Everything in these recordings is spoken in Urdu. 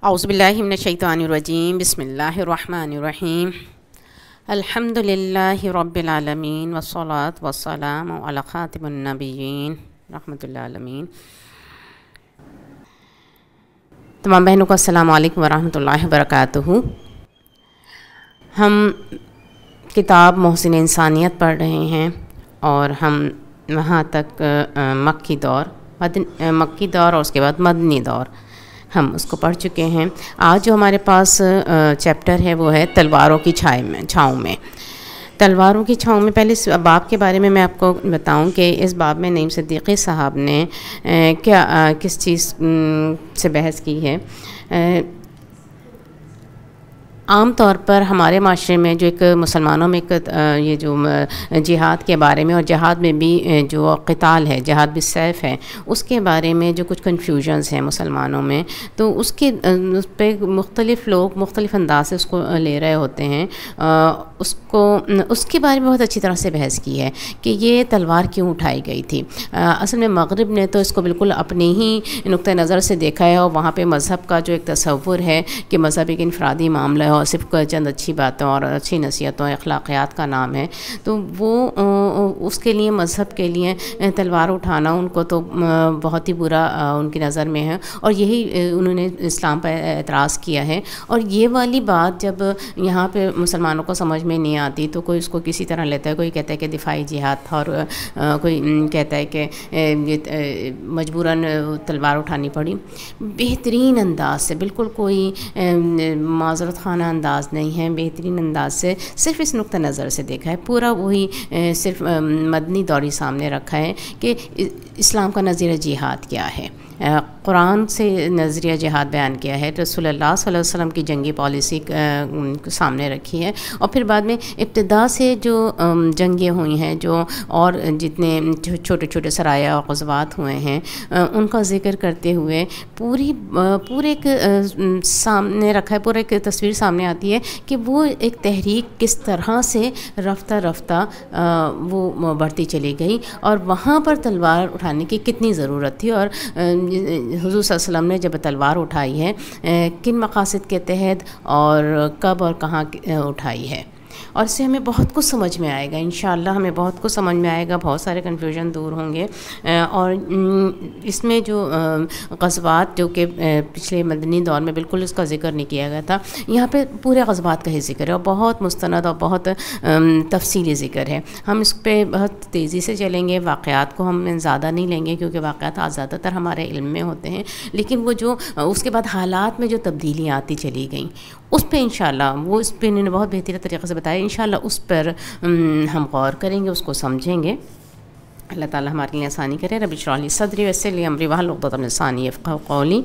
اعوذ باللہ من الشیطان الرجیم، بسم اللہ الرحمن الرحیم۔ الحمد للہ رب العالمین والصلاة والسلام علی خاتم النبیین رحمۃ اللہ عالمین۔ تمام بہنوں کو السلام علیکم ورحمۃ اللہ وبرکاتہ۔ ہم کتاب محسن انسانیت پڑھ رہے ہیں اور ہم وہاں تک مکی دور اور اس کے بعد مدنی دور ہم اس کو پڑھ چکے ہیں۔ آج جو ہمارے پاس چیپٹر ہے وہ ہے تلواروں کی چھاؤں میں۔ تلواروں کی چھاؤں میں پہلے اس باب کے بارے میں آپ کو بتاؤں کہ اس باب میں نعیم صدیقی صاحب نے کس چیز سے بحث کی ہے۔ عام طور پر ہمارے معاشرے میں جو ایک مسلمانوں میں ایک یہ جو جہاد کے بارے میں اور جہاد میں بھی جو قتال ہے، جہاد بالسیف ہے، اس کے بارے میں جو کچھ کنفیوژنز ہیں مسلمانوں میں، تو اس پہ مختلف لوگ مختلف انداز سے اس کو لے رہے ہوتے ہیں۔ اس کے بارے میں بہت اچھی طرح سے بحث کی ہے کہ یہ تلوار کیوں اٹھائی گئی تھی۔ اصل میں مغرب نے تو اس کو بالکل اپنے ہی نقطہ نظر سے دیکھا ہے، اور وہاں پہ مذہب کا جو ایک تصور ہے کہ مذہب ایک انفرادی معاملہ ہے اور صرف چند اچھی باتوں اور اچھی نصیحتوں اخلاقیات کا نام ہے، تو وہ اس کے لیے مذہب کے لیے تلوار اٹھانا ان کو تو بہت ہی برا ان کی نظر میں ہے، اور یہی انہوں نے اسلام پر اعتراض کیا ہے۔ اور یہ والی بات جب یہاں پہ مسلمانوں کو سمجھ میں نہیں آتی تو کوئی اس کو کسی طرح لیتا ہے، کوئی کہتا ہے کہ دفاعی جہاد تھا، اور کوئی کہتا ہے کہ یہ مجبوراً تلوار اٹھانی پڑی۔ بہترین انداز سے، بالکل کوئی معذرت خانہ انداز نہیں ہے، بہترین انداز سے صرف اس نقطہ نظر سے دیکھا ہے، پورا وہی صرف مدنی دوری سامنے رکھا ہے کہ اسلام کا نظریہ جہاد کیا ہے۔ قرآن سے نظریہ جہاد بیان کیا ہے، رسول اللہ صلی اللہ علیہ وسلم کی جنگی پالیسی سامنے رکھی ہے، اور پھر بعد میں ابتدا سے جو جنگیں ہوئی ہیں، جو اور جتنے چھوٹے چھوٹے سرایہ اور غزوات ہوئے ہیں، ان کا ذکر کرتے ہوئے پورے ایک سامنے رکھا ہے، پورا ایک تصویر سامنے آتی ہے کہ وہ ایک تحریک کس طرح سے رفتہ رفتہ وہ بڑھتی چلی گئی، اور وہاں پر تلوار اٹھانے کی کتنی ضرورت تھی، اور حضور صلی اللہ علیہ وسلم نے جب تلوار اٹھائی ہے کن مقاصد کے تحت اور کب اور کہاں اٹھائی ہے۔ اور اس سے ہمیں بہت کچھ سمجھ میں آئے گا، انشاءاللہ ہمیں بہت کچھ سمجھ میں آئے گا، بہت سارے کنفیوژن دور ہوں گے۔ اور اس میں جو غزوات جو کہ پچھلے مدنی دور میں بالکل اس کا ذکر نہیں کیا گیا تھا، یہاں پہ پورے غزوات کا ہی ذکر ہے، اور بہت مستند اور بہت تفصیلی ذکر ہے۔ ہم اس پہ بہت تیزی سے چلیں گے، واقعات کو ہم زیادہ نہیں لیں گے کیونکہ واقعات زیادہ تر ہمارے علم میں ہوتے ہیں، لیکن وہ جو اس کے بعد حالات میں جو تبدیلیاں آتی چلی گئیں، اس پہ انشاءاللہ وہ اس پہ انہوں نے بہت بہترین طریقے سے بتایا، انشاءاللہ اس پر ہم غور کریں گے، اس کو سمجھیں گے۔ اللہ تعالیٰ ہمارے لیے آسانی کرے۔ رب اشرح لی صدری ویسر لی امری واحلل عقدۃ من لسانی یفقہوا قولی۔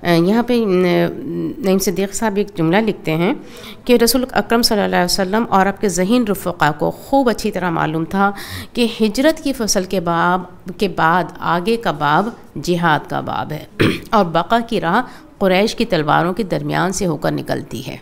یہاں پہ نعیم صدیق صاحب ایک جملہ لکھتے ہیں کہ رسول اکرم صلی اللہ علیہ وسلم اور آپ کے ذہین رفقا کو خوب اچھی طرح معلوم تھا کہ ہجرت کی فصل کے بعد آگے کا باب جہاد کا باب ہے، اور بقا کی راہ قریش کی تلواروں کے درمیان سے ہو کر نکلتی ہے۔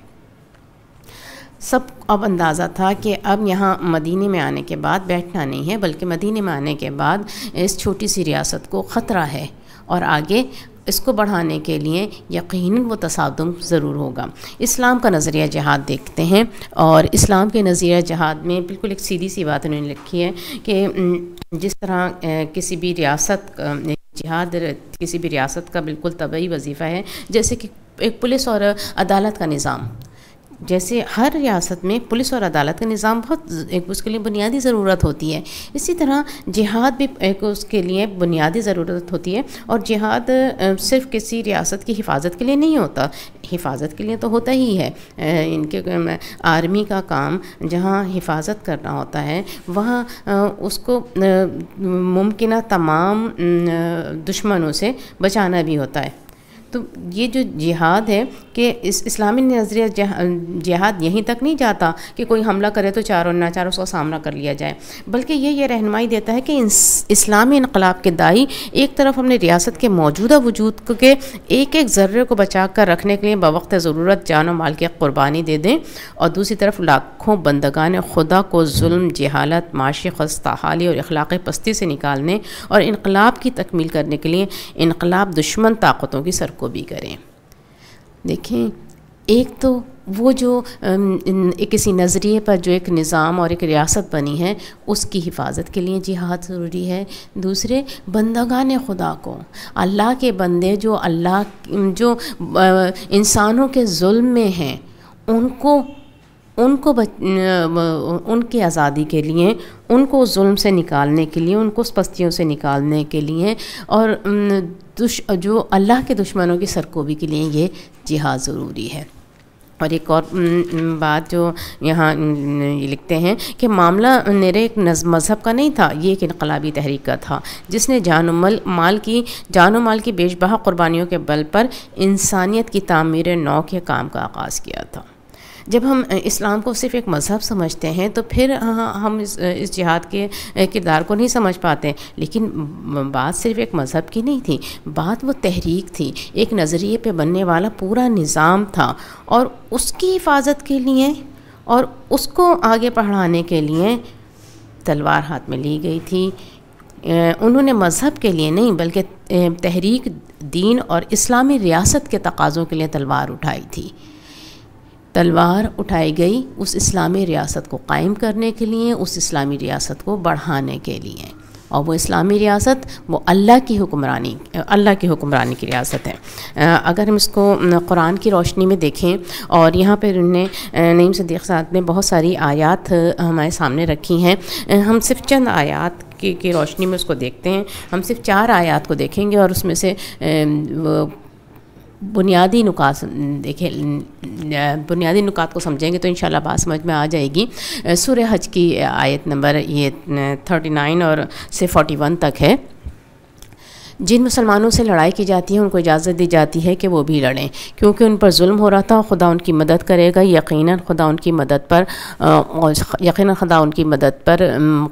سب اب اندازہ تھا کہ اب یہاں مدینے میں آنے کے بعد بیٹھنا نہیں ہے، بلکہ مدینے میں آنے کے بعد اس چھوٹی سی ریاست کو خطرہ ہے، اور آگے اس کو بڑھانے کے لیے یقیناً وہ تصادم ضرور ہوگا۔ اسلام کا نظریہ جہاد دیکھتے ہیں، اور اسلام کے نظریہ جہاد میں بالکل ایک سیدھی سی بات انہوں نے لکھی ہے کہ جس طرح کسی بھی ریاست جہاد کسی بھی ریاست کا بالکل طبعی وظیفہ ہے، جیسے کہ ایک پولیس اور عدالت کا نظام، جیسے ہر ریاست میں پولیس اور عدالت کا نظام بہت ایک اس کے لیے بنیادی ضرورت ہوتی ہے، اسی طرح جہاد بھی ایک اس کے لیے بنیادی ضرورت ہوتی ہے۔ اور جہاد صرف کسی ریاست کی حفاظت کے لیے نہیں ہوتا، حفاظت کے لیے تو ہوتا ہی ہے، ان کے آرمی کا کام جہاں حفاظت کرنا ہوتا ہے وہاں اس کو ممکنہ تمام دشمنوں سے بچانا بھی ہوتا ہے۔ تو یہ جو جہاد ہے کہ اس اسلامی نظریہ جہاد یہیں تک نہیں جاتا کہ کوئی حملہ کرے تو چاروں ناچار اس کا سامنا کر لیا جائے، بلکہ یہ رہنمائی دیتا ہے کہ اسلامی انقلاب کے داعی ایک طرف اپنے ریاست کے موجودہ وجود کے ایک ایک ذرے کو بچا کر رکھنے کے لیے بوقت ضرورت جان و مال کی قربانی دے دیں، اور دوسری طرف لاکھوں بندگان خدا کو ظلم، جہالت، معاشی خستحالی اور اخلاقی پستی سے نکالنے اور انقلاب کی تکمیل کرنے کے لیے انقلاب دشمن طاقتوں کی سرکوب سرکوبی کریں۔ دیکھیں، ایک تو وہ جو کسی نظریے پر جو ایک نظام اور ایک ریاست بنی ہے اس کی حفاظت کے لیے جہاد ضروری ہے۔ دوسرے، بندگان خدا کو، اللہ کے بندے جو انسانوں کے ظلم میں ہیں، ان کی آزادی کے لیے، ان کو ظلم سے نکالنے کے لیے، ان کو پستیوں سے نکالنے کے لیے، اور جو اللہ کے دشمنوں کی سرکوبی کے لیے یہ جہاد ضروری ہے۔ اور ایک اور بات جو یہاں یہ لکھتے ہیں کہ معاملہ میرے ایک مذہب کا نہیں تھا، یہ ایک انقلابی تحریک کا تھا جس نے جان و مال کی بیش بہا قربانیوں کے بل پر انسانیت کی تعمیر نو کے کام کا آغاز کیا تھا۔ جب ہم اسلام کو صرف ایک مذہب سمجھتے ہیں تو پھر ہم اس جہاد کے کردار کو نہیں سمجھ پاتے، لیکن بات صرف ایک مذہب کی نہیں تھی، بات وہ تحریک تھی، ایک نظریے پہ بننے والا پورا نظام تھا، اور اس کی حفاظت کے لیے اور اس کو آگے بڑھانے کے لیے تلوار ہاتھ میں لی گئی تھی۔ انہوں نے مذہب کے لیے نہیں بلکہ تحریک دین اور اسلامی ریاست کے تقاضوں کے لیے تلوار اٹھائی تھی۔ تلوار اٹھائی گئی اس اسلامی ریاست کو قائم کرنے کے لیے، اس اسلامی ریاست کو بڑھانے کے لیے، اور وہ اسلامی ریاست وہ اللہ کی حکمرانی کی ریاست ہے۔ اگر ہم اس کو قرآن کی روشنی میں دیکھیں، اور یہاں پہ انہوں نے نعیم صدیق صاحب نے بہت ساری آیات ہمارے سامنے رکھی ہیں، ہم صرف چند آیات کی روشنی میں اس کو دیکھتے ہیں۔ ہم صرف 4 آیات کو دیکھیں گے اور اس میں سے بنیادی نکات کو سمجھیں گے تو انشاءاللہ بات سمجھ میں آ جائے گی۔ سورہ حج کی آیت نمبر یہ 39 اور سے 41 تک ہے۔ جن مسلمانوں سے لڑائی کی جاتی ہے ان کو اجازت دی جاتی ہے کہ وہ بھی لڑیں، کیونکہ ان پر ظلم ہو رہا تھا، خدا ان کی مدد کرے گا، یقیناً خدا ان کی مدد پر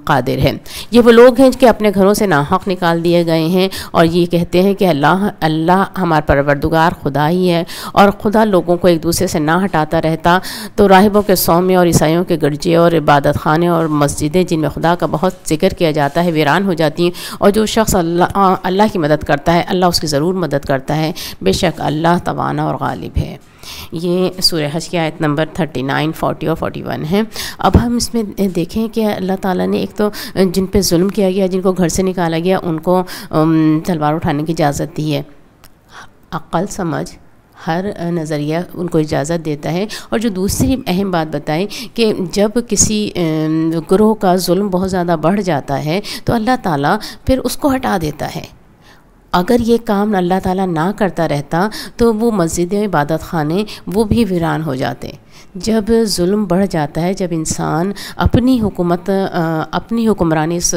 قادر ہے۔ یہ وہ لوگ ہیں کہ اپنے گھروں سے ناحق نکال دیے گئے ہیں اور یہ کہتے ہیں کہ اللہ ہمارا پروردگار خدا ہی ہے، اور خدا لوگوں کو ایک دوسرے سے نہ ہٹاتا رہتا تو راہبوں کے صومعے اور عیسائیوں کے گرجے اور عبادت خانے اور مسجدیں جن میں خدا کا بہت ذکر کیا جاتا ہے ویران ہو جاتی ہیں، اور جو شخص اللہ کی مدد کرتا ہے اللہ اس کی ضرور مدد کرتا ہے، بے شک اللہ توانا اور غالب ہے۔ یہ سورہ حج کی آیت نمبر 39، 40 اور 41 ہے۔ اب ہم اس میں دیکھیں کہ اللہ تعالیٰ نے ایک تو جن پہ ظلم کیا گیا، جن کو گھر سے نکالا گیا، ان کو تلوار اٹھانے کی اجازت دی ہے۔ عقل سمجھ ہر نظریہ ان کو اجازت دیتا ہے۔ اور جو دوسری اہم بات بتائی کہ جب کسی گروہ کا ظلم بہت زیادہ بڑھ جاتا ہے تو اللہ تعالیٰ پھر اس کو ہٹا دیتا ہے۔ اگر یہ کام اللہ تعالیٰ نہ کرتا رہتا تو وہ مسجدیں، عبادت خانے وہ بھی ویران ہو جاتے۔ جب ظلم بڑھ جاتا ہے، جب انسان اپنی حکمرانی اس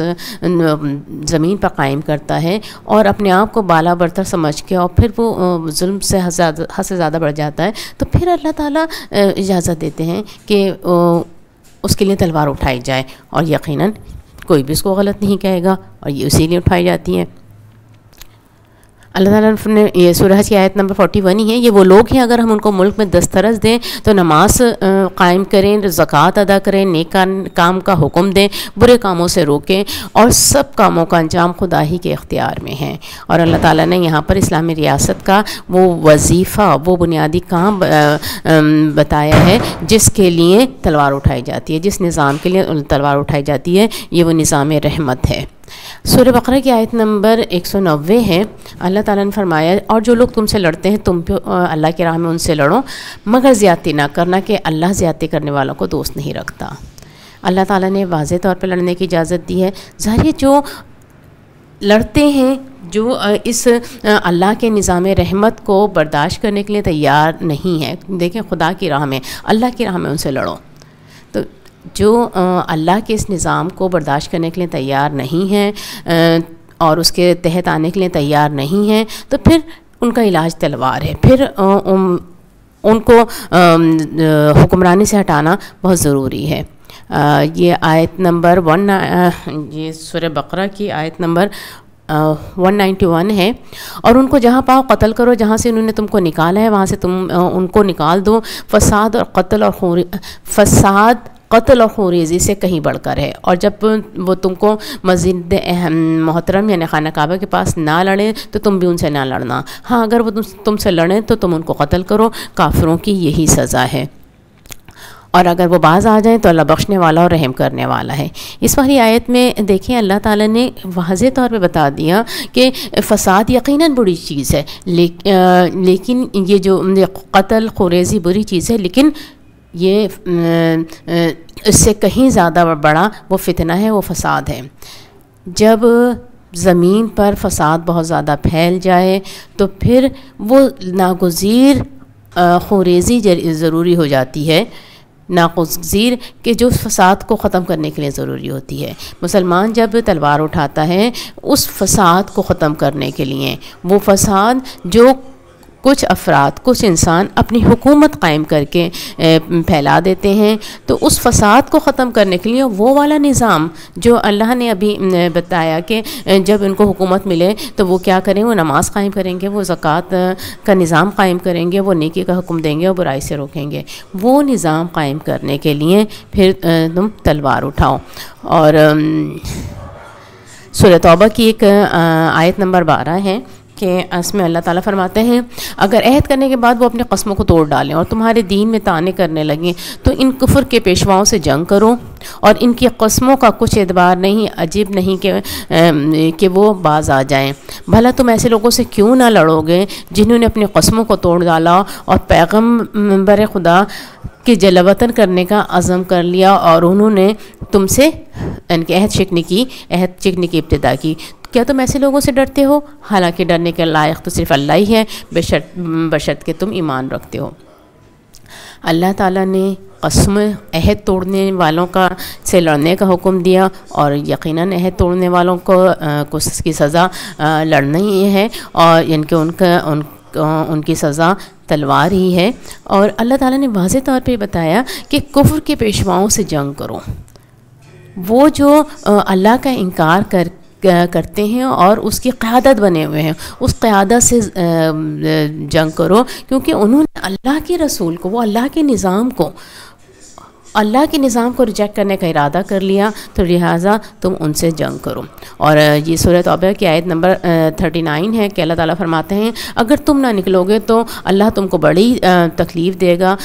زمین پر قائم کرتا ہے اور اپنے آپ کو بالا برتر سمجھ کے اور پھر وہ ظلم سے حد سے زیادہ بڑھ جاتا ہے، تو پھر اللہ تعالیٰ اجازت دیتے ہیں کہ اس کے لیے تلوار اٹھائی جائے، اور یقیناً کوئی بھی اس کو غلط نہیں کہے گا، اور یہ اسی لیے اٹھائی جاتی ہیں۔ اللہ تعالیٰ نے یہ سورہ حج کی آیت نمبر 41 ہی ہے، یہ وہ لوگ ہیں اگر ہم ان کو ملک میں دسترس دیں تو نماز قائم کریں، زکوٰۃ ادا کریں، نیک کام کا حکم دیں، برے کاموں سے روکیں، اور سب کاموں کا انجام خدا ہی کے اختیار میں ہے۔ اور اللہ تعالیٰ نے یہاں پر اسلامی ریاست کا وہ وظیفہ، وہ بنیادی کام بتایا ہے جس کے لیے تلوار اٹھائی جاتی ہے، جس نظام کے لیے تلوار اٹھائی جاتی ہے، یہ وہ نظام رحمت ہے۔ سورہ بقرہ کی آیت نمبر 190 ہے۔ اللہ تعالیٰ نے فرمایا، اور جو لوگ تم سے لڑتے ہیں تم بھی اللہ کی راہ میں ان سے لڑو، مگر زیادتی نہ کرنا کہ اللہ زیادتی کرنے والوں کو دوست نہیں رکھتا۔ اللہ تعالیٰ نے واضح طور پہ لڑنے کی اجازت دی ہے۔ ظاہر ہے جو لڑتے ہیں، جو اس اللہ کے نظام رحمت کو برداشت کرنے کے لیے تیار نہیں ہے، دیکھیں خدا کی راہ میں، اللہ کی راہ میں ان سے لڑو۔ تو جو اللہ کے اس نظام کو برداشت کرنے کے لیے تیار نہیں ہیں اور اس کے تحت آنے کے لیے تیار نہیں ہیں، تو پھر ان کا علاج تلوار ہے، پھر ان کو حکمرانی سے ہٹانا بہت ضروری ہے۔ یہ آیت نمبر یہ سورہ بقرہ کی آیت نمبر 191 ہے۔ اور ان کو جہاں پاؤ قتل کرو، جہاں سے انہوں نے تم کو نکالا ہے وہاں سے تم ان کو نکال دو۔ فساد قتل و خوریزی سے کہیں بڑھ کر ہے، اور جب وہ تم کو مسجد محترم یعنی خانہ کعبہ کے پاس نہ لڑیں تو تم بھی ان سے نہ لڑنا، ہاں اگر وہ تم سے لڑیں تو تم ان کو قتل کرو، کافروں کی یہی سزا ہے، اور اگر وہ باز آ جائیں تو اللہ بخشنے والا اور رحم کرنے والا ہے۔ اس والی آیت میں دیکھیں اللہ تعالیٰ نے واضح طور پہ بتا دیا کہ فساد یقیناً بری چیز ہے، لیکن یہ جو قتل خوریزی بری چیز ہے، لیکن یہ اس سے کہیں زیادہ بڑا وہ فتنہ ہے، وہ فساد ہے۔ جب زمین پر فساد بہت زیادہ پھیل جائے تو پھر وہ ناگزیر خوریزی ضروری ہو جاتی ہے، ناگزیر کہ جو فساد کو ختم کرنے کے لیے ضروری ہوتی ہے۔ مسلمان جب تلوار اٹھاتا ہے اس فساد کو ختم کرنے کے لیے، وہ فساد جو کچھ افراد کچھ انسان اپنی حکومت قائم کر کے پھیلا دیتے ہیں، تو اس فساد کو ختم کرنے کے لیے وہ والا نظام جو اللہ نے ابھی بتایا کہ جب ان کو حکومت ملے تو وہ کیا کریں، وہ نماز قائم کریں گے، وہ زکوٰۃ کا نظام قائم کریں گے، وہ نیکی کا حکم دیں گے اور برائی سے روکیں گے، وہ نظام قائم کرنے کے لیے پھر تم تلوار اٹھاؤ۔ اور سورہ توبہ کی ایک آیت نمبر 12 ہے کہ اس میں اللہ تعالیٰ فرماتے ہیں اگر عہد کرنے کے بعد وہ اپنے قسموں کو توڑ ڈالیں اور تمہارے دین میں طعنے کرنے لگیں تو ان کفر کے پیشواؤں سے جنگ کرو، اور ان کی قسموں کا کچھ اعتبار نہیں، عجیب نہیں کہ وہ باز آ جائیں۔ بھلا تم ایسے لوگوں سے کیوں نہ لڑو گے جنہوں نے اپنی قسموں کو توڑ ڈالا اور پیغمبر خدا کہ جلاوطن کرنے کا عزم کر لیا، اور انہوں نے تم سے ان کے عہد چکنے کی ابتدا کی۔ کیا تم ایسے لوگوں سے ڈرتے ہو؟ حالانکہ ڈرنے کے لائق تو صرف اللہ ہی ہے، بشرط کہ تم ایمان رکھتے ہو۔ اللہ تعالیٰ نے قسم عہد توڑنے والوں سے لڑنے کا حکم دیا، اور یقیناً عہد توڑنے والوں کو اس کی سزا لڑنا ہی ہے، اور ان کی سزا تلوار ہی ہے۔ اور اللہ تعالیٰ نے واضح طور پہ بتایا کہ کفر کے پیشواؤں سے جنگ کرو، وہ جو اللہ کا انکار کرتے ہیں اور اس کی قیادت بنے ہوئے ہیں، اس قیادت سے جنگ کرو، کیونکہ انہوں نے اللہ کے رسول کو، وہ اللہ کے نظام کو ریجیکٹ کرنے کا ارادہ کر لیا، تو لہٰذا تم ان سے جنگ کرو۔ اور یہ سورہ توبہ کی آیت نمبر 39 ہے کہ اللہ تعالیٰ فرماتے ہیں اگر تم نہ نکلو گے تو اللہ تم کو بڑی تکلیف دے گا،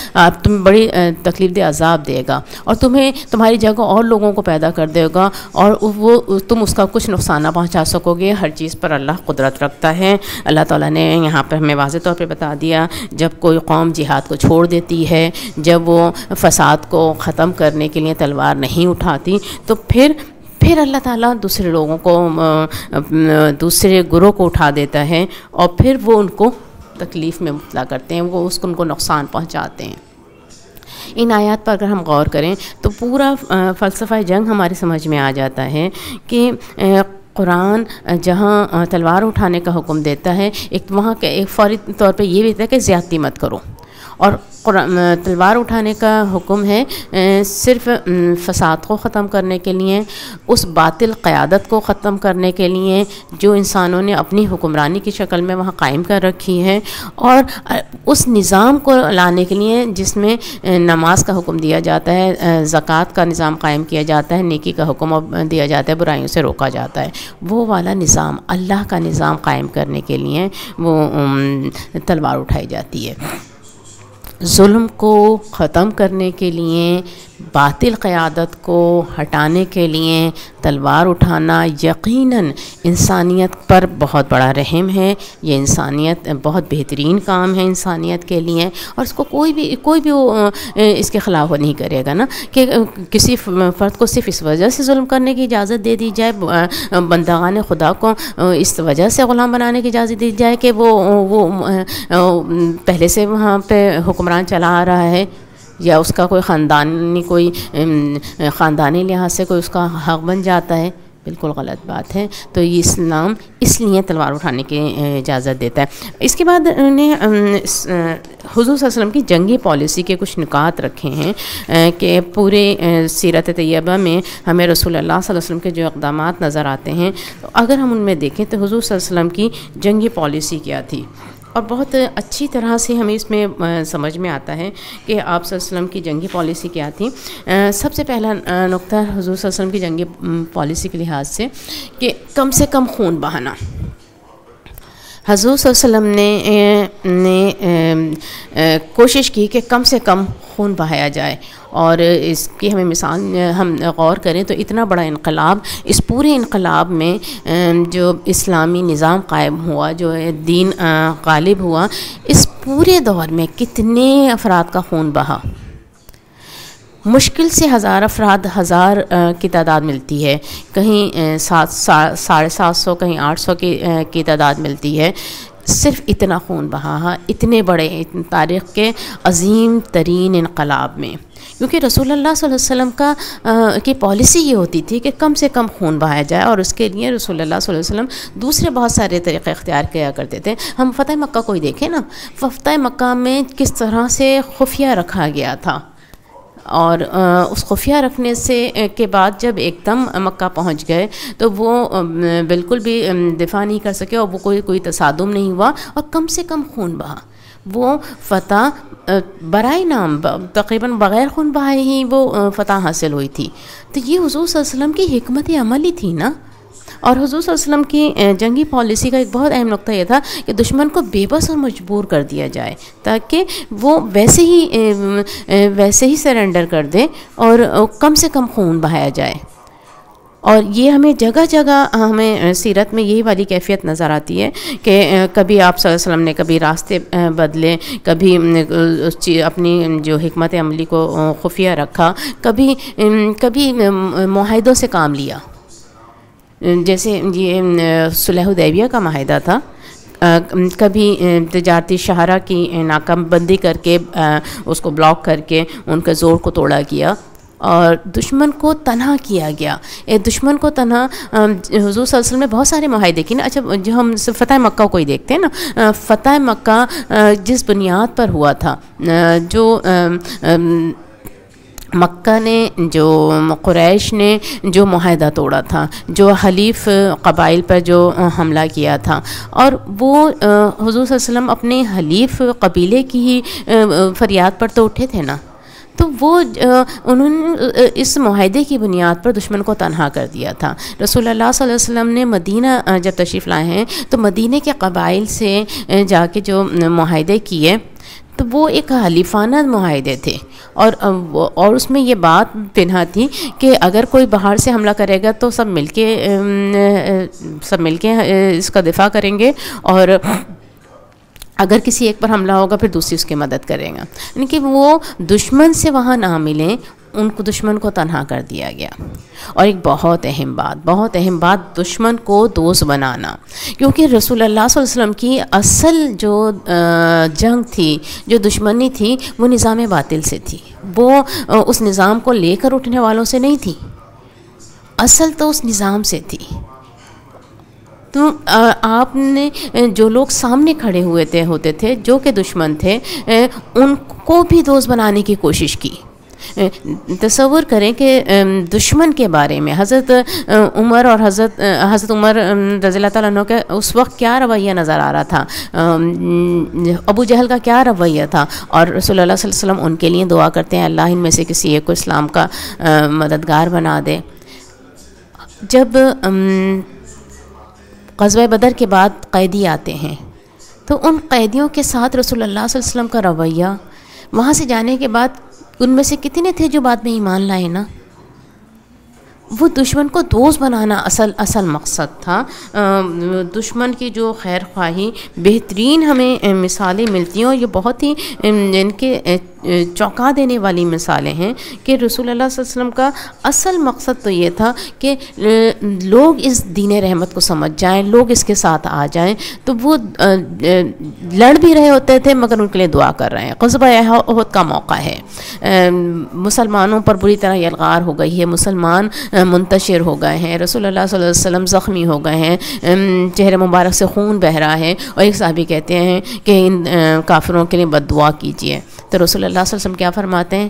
تم بڑی تکلیف دہ عذاب دے گا، اور تمہاری جگہ اور لوگوں کو پیدا کر دے گا، اور وہ تم اس کا کچھ نقصان نہ پہنچا سکو گے۔ ہر چیز پر اللہ قدرت رکھتا ہے۔ اللہ تعالیٰ نے یہاں پر ہمیں واضح طور پہ بتا دیا جب کوئی قوم جہاد کو چھوڑ دیتی ہے، جب وہ فساد کو ختم کرنے کے لیے تلوار نہیں اٹھاتی، تو پھر اللہ تعالیٰ دوسرے لوگوں کو، دوسرے گروہ کو اٹھا دیتا ہے، اور پھر وہ ان کو تکلیف میں مبتلا کرتے ہیں، وہ ان کو نقصان پہنچاتے ہیں۔ ان آیات پر اگر ہم غور کریں تو پورا فلسفہ جنگ ہماری سمجھ میں آ جاتا ہے کہ قرآن جہاں تلوار اٹھانے کا حکم دیتا ہے، وہاں کے ایک فوری طور پہ یہ بھی ہے کہ زیادتی مت کرو، اور تلوار اٹھانے کا حکم ہے صرف فساد کو ختم کرنے کے لیے، اس باطل قیادت کو ختم کرنے کے لیے جو انسانوں نے اپنی حکمرانی کی شکل میں وہاں قائم کر رکھی ہے، اور اس نظام کو لانے کے لیے جس میں نماز کا حکم دیا جاتا ہے، زکوٰۃ کا نظام قائم کیا جاتا ہے، نیکی کا حکم دیا جاتا ہے، برائیوں سے روکا جاتا ہے، وہ والا نظام، اللہ کا نظام قائم کرنے کے لیے وہ تلوار اٹھائی جاتی ہے۔ ظلم کو ختم کرنے کے لیے، باطل قیادت کو ہٹانے کے لیے تلوار اٹھانا یقیناً انسانیت پر بہت بڑا رحم ہے، یہ انسانیت بہت بہترین کام ہے انسانیت کے لیے، اور اس کو کوئی بھی اس کے خلاف نہیں کرے گا نا، کہ کسی فرد کو صرف اس وجہ سے ظلم کرنے کی اجازت دے دی جائے، بندگان خدا کو اس وجہ سے غلام بنانے کی اجازت دی جائے کہ وہ پہلے سے وہاں پہ حکمران چلا آ رہا ہے، یا اس کا کوئی خاندانی لحاظ سے کوئی اس کا حق بن جاتا ہے۔ بالکل غلط بات ہے۔ تو یہ اسلام اس لیے تلوار اٹھانے کی اجازت دیتا ہے۔ اس کے بعد انہیں حضور صلی اللہ علیہ وسلم کی جنگی پالیسی کے کچھ نکات رکھے ہیں کہ پورے سیرت طیبہ میں ہمیں رسول اللہ صلی اللہ علیہ وسلم کے جو اقدامات نظر آتے ہیں، تو اگر ہم ان میں دیکھیں تو حضور صلی اللہ علیہ وسلم کی جنگی پالیسی کیا تھی، اور بہت اچھی طرح سے ہمیں اس میں سمجھ میں آتا ہے کہ آپ صلی اللہ علیہ وسلم کی جنگی پالیسی کیا تھی۔ سب سے پہلا نقطہ حضور صلی اللہ علیہ وسلم کی جنگی پالیسی کے لحاظ سے کہ کم سے کم خون بہانا۔ حضور صلی اللہ علیہ وسلم نے کوشش کی کہ کم سے کم خون بہایا جائے، اور اس کی ہمیں مثال ہم غور کریں تو اتنا بڑا انقلاب، اس پورے انقلاب میں جو اسلامی نظام قائم ہوا، جو دین غالب ہوا، اس پورے دور میں کتنے افراد کا خون بہا۔ مشکل سے 1000 افراد، 1000 کی تعداد ملتی ہے، کہیں 700 کہیں 800 کی تعداد ملتی ہے۔ صرف اتنا خون بہا اتنے بڑے تاریخ کے عظیم ترین انقلاب میں، کیونکہ رسول اللہ صلی اللہ علیہ وسلم کی پالیسی یہ ہوتی تھی کہ کم سے کم خون بہایا جائے، اور اس کے لیے رسول اللہ صلی اللہ علیہ وسلم دوسرے بہت سارے طریقے اختیار کیا کرتے تھے۔ ہم فتح مکہ کو ہی دیکھیں نا، فتح مکہ میں کس طرح سے خفیہ رکھا گیا تھا، اور اس خفیہ رکھنے سے کے بعد جب ایک دم مکہ پہنچ گئے تو وہ بالکل بھی دفاع نہیں کر سکے، اور وہ کوئی تصادم نہیں ہوا، اور کم سے کم خون بہا۔ وہ فتح برائے نام، تقریباً بغیر خون بہائے ہی وہ فتح حاصل ہوئی تھی۔ تو یہ حضور صلی اللہ علیہ وسلم کی حکمت عملی تھی نا۔ اور حضور صلی اللہ علیہ وسلم کی جنگی پالیسی کا ایک بہت اہم نقطہ یہ تھا کہ دشمن کو بے بس اور مجبور کر دیا جائے، تاکہ وہ ویسے ہی سرنڈر کر دے اور کم سے کم خون بہایا جائے۔ اور یہ ہمیں جگہ جگہ ہمیں سیرت میں یہی والی کیفیت نظر آتی ہے کہ کبھی آپ صلی اللہ علیہ وسلم نے کبھی راستے بدلے، کبھی اپنی جو حکمت عملی کو خفیہ رکھا، کبھی معاہدوں سے کام لیا۔ جیسے یہ صلح حدیبیہ کا معاہدہ تھا، کبھی تجارتی شاہراہ کی ناکہ بندی کر کے اس کو بلاک کر کے ان کے زور کو توڑا گیا، اور دشمن کو تنہا کیا گیا۔ دشمن کو تنہا حضور صلی اللہ علیہ وسلم نے بہت سارے معاہدے کیے نا۔ اچھا، جو ہم فتح مکہ کو ہی دیکھتے ہیں نا، فتح مکہ جس بنیاد پر ہوا تھا، جو مکہ نے، جو قریش نے جو معاہدہ توڑا تھا، جو حلیف قبائل پر جو حملہ کیا تھا، اور وہ حضور صلی اللہ علیہ وسلم اپنے حلیف قبیلے کی ہی فریاد پر تو اٹھے تھے نا۔ تو وہ انہوں نے اس معاہدے کی بنیاد پر دشمن کو تنہا کر دیا تھا۔ رسول اللہ صلی اللہ علیہ وسلم نے مدینہ جب تشریف لائے ہیں تو مدینہ کے قبائل سے جا کے جو معاہدے کیے تو وہ ایک حلیفانہ معاہدے تھے، اور اس میں یہ بات پنہا تھی کہ اگر کوئی باہر سے حملہ کرے گا تو سب مل کے اس کا دفاع کریں گے، اور اگر کسی ایک پر حملہ ہوگا پھر دوسری اس کی مدد کرے گا، یعنی کہ وہ دشمن سے وہاں نہ ملیں، ان کو دشمن کو تنہا کر دیا گیا۔ اور ایک بہت اہم بات دشمن کو دوست بنانا، کیونکہ رسول اللہ صلی اللہ علیہ وسلم کی اصل جو جنگ تھی، جو دشمنی تھی، وہ نظام باطل سے تھی، وہ اس نظام کو لے کر اٹھنے والوں سے نہیں تھی، اصل تو اس نظام سے تھی۔ تو آپ نے جو لوگ سامنے کھڑے ہوتے تھے جو کہ دشمن تھے، ان کو بھی دوست بنانے کی کوشش کی۔ تصور کریں کہ دشمن کے بارے میں حضرت عمر اور حضرت عمر رضی اللہ تعالیٰ عنہ کا اس وقت کیا رویہ نظر آ رہا تھا، ابو جہل کا کیا رویہ تھا، اور رسول اللہ صلی اللہ علیہ وسلم ان کے لیے دعا کرتے ہیں اللہ ان میں سے کسی ایک کو اسلام کا مددگار بنا دے۔ جب غزوہ بدر کے بعد قیدی آتے ہیں تو ان قیدیوں کے ساتھ رسول اللہ صلی اللہ علیہ وسلم کا رویہ، وہاں سے جانے کے بعد ان میں سے کتنے تھے جو بعد میں ایمان لائے نا؟ وہ دشمن کو دوست بنانا اصل مقصد تھا۔ دشمن کی جو خیر خواہی بہترین ہمیں مثالیں ملتی ہیں، اور یہ بہت ہی ان کے چونکا دینے والی مثالیں ہیں کہ رسول اللہ صلی اللہ علیہ وسلم کا اصل مقصد تو یہ تھا کہ لوگ اس دین رحمت کو سمجھ جائیں، لوگ اس کے ساتھ آ جائیں۔ تو وہ لڑ بھی رہے ہوتے تھے مگر ان کے لیے دعا کر رہے ہیں۔ غزوہ احد کا موقع ہے، مسلمانوں پر بری طرح یلغار ہو گئی ہے، مسلمان منتشر ہو گئے ہیں، رسول اللہ صلی اللہ علیہ وسلم زخمی ہو گئے ہیں، چہرے مبارک سے خون بہہ رہا ہے، اور ایک صحابی کہتے ہیں کہ ان کافروں کے لیے بد دعا کیجیے۔ تو رسول اللہ صلی اللہ علیہ وسلم کیا فرماتے ہیں؟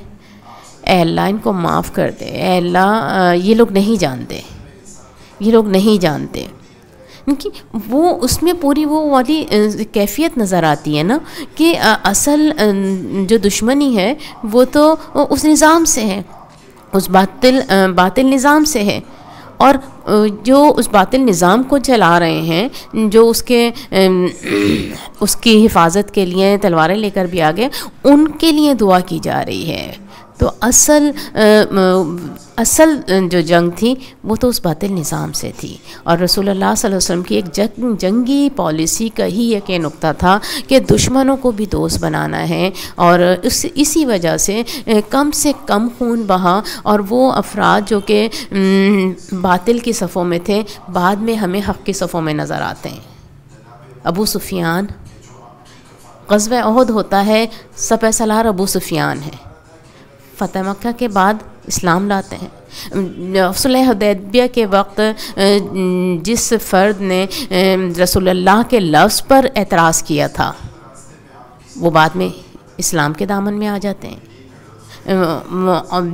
اے اللہ ان کو معاف کر دے، اے اللہ یہ لوگ نہیں جانتے، یہ لوگ نہیں جانتے۔ کیونکہ وہ اس میں پوری وہ والی کیفیت نظر آتی ہے نا کہ اصل جو دشمنی ہے وہ تو اس نظام سے ہے، اس باطل نظام سے ہے، اور جو اس باطل نظام کو چلا رہے ہیں، جو اس کی حفاظت کے لیے تلواریں لے کر بھی آگے، ان کے لیے دعا کی جا رہی ہے۔ تو اصل جو جنگ تھی وہ تو اس باطل نظام سے تھی، اور رسول اللہ صلی اللہ علیہ وسلم کی ایک جنگی پالیسی کا ہی ایک نقطہ تھا کہ دشمنوں کو بھی دوست بنانا ہے، اور اسی وجہ سے کم خون بہا، اور وہ افراد جو کہ باطل کی صفوں میں تھے بعد میں ہمیں حق کی صفوں میں نظر آتے ہیں۔ ابو سفیان، غزوہ احد ہوتا ہے، سپہ سالار ابو سفیان ہے، فتح مکہ کے بعد اسلام لاتے ہیں۔ صلح حدیبیہ کے وقت جس فرد نے رسول اللہ کے لفظ پر اعتراض کیا تھا وہ بعد میں اسلام کے دامن میں آ جاتے ہیں۔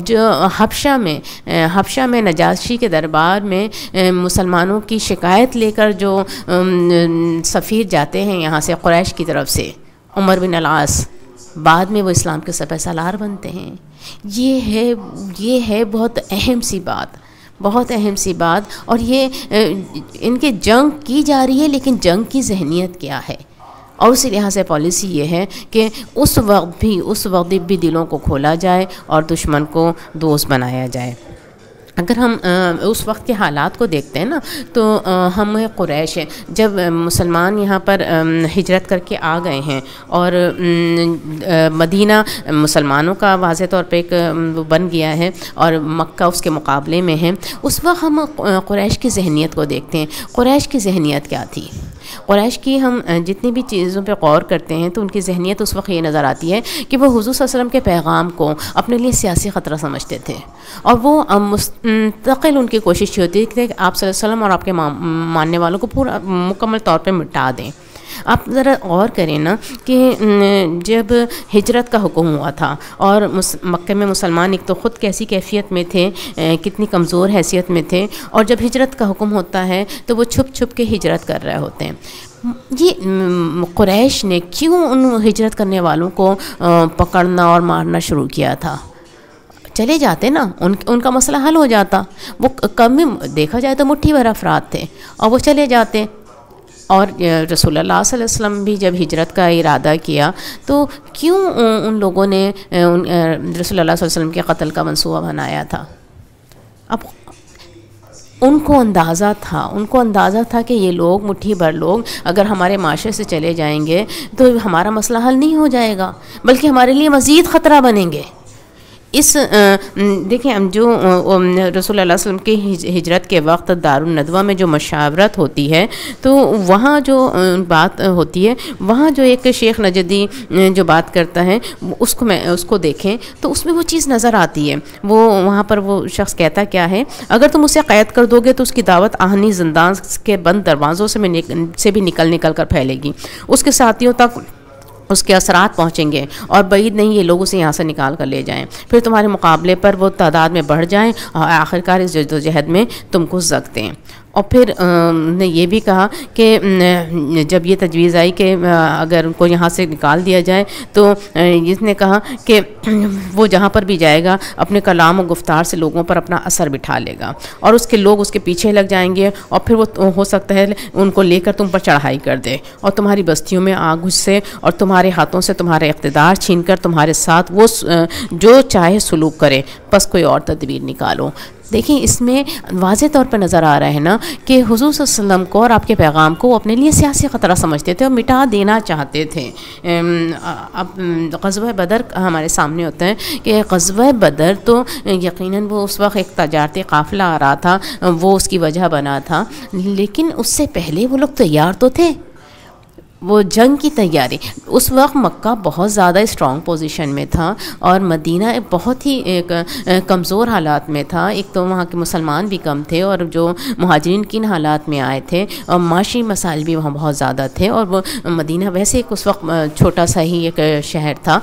جو حبشہ میں نجاشی کے دربار میں مسلمانوں کی شکایت لے کر جو سفیر جاتے ہیں یہاں سے قریش کی طرف سے، عمر بن العاص، بعد میں وہ اسلام کے سپہ سالار بنتے ہیں۔ یہ ہے بہت اہم سی بات، اور یہ ان کے جنگ کی جا رہی ہے، لیکن جنگ کی ذہنیت کیا ہے، اور اسی لحاظ سے پالیسی یہ ہے کہ اس وقت بھی دلوں کو کھولا جائے اور دشمن کو دوست بنایا جائے۔ اگر ہم اس وقت کے حالات کو دیکھتے ہیں نا تو ہم قریش ہیں، جب مسلمان یہاں پر ہجرت کر کے آ گئے ہیں اور مدینہ مسلمانوں کا واضح طور پہ ایک بن گیا ہے اور مکہ اس کے مقابلے میں ہے، اس وقت ہم قریش کی ذہنیت کو دیکھتے ہیں۔ قریش کی ذہنیت کیا تھی؟ قریش کی ہم جتنی بھی چیزوں پہ غور کرتے ہیں تو ان کی ذہنیت اس وقت یہ نظر آتی ہے کہ وہ حضور صلی اللہ علیہ وسلم کے پیغام کو اپنے لیے سیاسی خطرہ سمجھتے تھے، اور وہ مستقل ان کی کوشش یہ ہوتی تھی کہ آپ صلی اللہ علیہ وسلم اور آپ کے ماننے والوں کو پورا مکمل طور پہ مٹا دیں۔ آپ ذرا غور کریں نا کہ جب ہجرت کا حکم ہوا تھا اور مکہ میں مسلمان ایک تو خود کیسی کیفیت میں تھے، کتنی کمزور حیثیت میں تھے، اور جب ہجرت کا حکم ہوتا ہے تو وہ چھپ کے ہجرت کر رہے ہوتے ہیں۔ یہ قریش نے کیوں ان ہجرت کرنے والوں کو پکڑنا اور مارنا شروع کیا تھا؟ چلے جاتے نا، ان کا مسئلہ حل ہو جاتا۔ وہ کم ہی دیکھا جائے تو مٹھی بھر افراد تھے اور وہ چلے جاتے، اور رسول اللہ صلی اللہ علیہ وسلم بھی جب ہجرت کا ارادہ کیا تو کیوں ان لوگوں نے رسول اللہ صلی اللہ علیہ وسلم کے قتل کا منصوبہ بنایا تھا؟ اب ان کو اندازہ تھا کہ یہ لوگ مٹھی بھر لوگ اگر ہمارے معاشرے سے چلے جائیں گے تو ہمارا مسئلہ حل نہیں ہو جائے گا، بلکہ ہمارے لیے مزید خطرہ بنیں گے۔ دیکھیں جو رسول اللہ صلی اللہ علیہ وسلم کی ہجرت کے وقت دارالندوہ میں جو مشاورت ہوتی ہے تو وہاں جو بات ہوتی ہے، وہاں جو ایک شیخ نجدی جو بات کرتا ہے اس کو دیکھیں تو اس میں وہ چیز نظر آتی ہے۔ وہ وہاں پر وہ شخص کہتا کیا ہے، اگر تم اسے قید کر دو گے تو اس کی دعوت آہنی زندان کے بند دروازوں سے بھی نکل کر پھیلے گی، اس کے ساتھیوں تک اس کے اثرات پہنچیں گے، اور بعید نہیں یہ لوگ اسے یہاں سے نکال کر لے جائیں، پھر تمہارے مقابلے پر وہ تعداد میں بڑھ جائیں اور آخرکار اس جدوجہد میں تم کو زک دیں۔ اور پھر نے یہ بھی کہا کہ جب یہ تجویز آئی کہ اگر ان کو یہاں سے نکال دیا جائے تو اس نے کہا کہ وہ جہاں پر بھی جائے گا اپنے کلام و گفتار سے لوگوں پر اپنا اثر بٹھا لے گا، اور اس کے لوگ اس کے پیچھے لگ جائیں گے، اور پھر وہ ہو سکتا ہے ان کو لے کر تم پر چڑھائی کر دے اور تمہاری بستیوں میں آگ گھسے اور تمہارے ہاتھوں سے تمہارے اقتدار چھین کر تمہارے ساتھ وہ جو چاہے سلوک کرے، بس کوئی اور تدبیر نکالو۔ دیکھیں اس میں واضح طور پر نظر آ رہا ہے نا کہ حضور صلی اللہ علیہ وسلم کو اور آپ کے پیغام کو اپنے لیے سیاسی خطرہ سمجھتے تھے اور مٹا دینا چاہتے تھے۔ اب غزوہ بدر ہمارے سامنے ہوتا ہے کہ غزوہ بدر تو یقیناً وہ اس وقت ایک تجارتی قافلہ آ رہا تھا، وہ اس کی وجہ بنا تھا، لیکن اس سے پہلے وہ لوگ تیار تو تھے، وہ جنگ کی تیاری۔ اس وقت مکہ بہت زیادہ اسٹرانگ پوزیشن میں تھا اور مدینہ بہت ہی ایک کمزور حالات میں تھا۔ ایک تو وہاں کے مسلمان بھی کم تھے اور جو مہاجرین کن حالات میں آئے تھے، اور معاشی مسائل بھی وہاں بہت زیادہ تھے، اور وہ مدینہ ویسے ایک اس وقت چھوٹا سا ہی ایک شہر تھا۔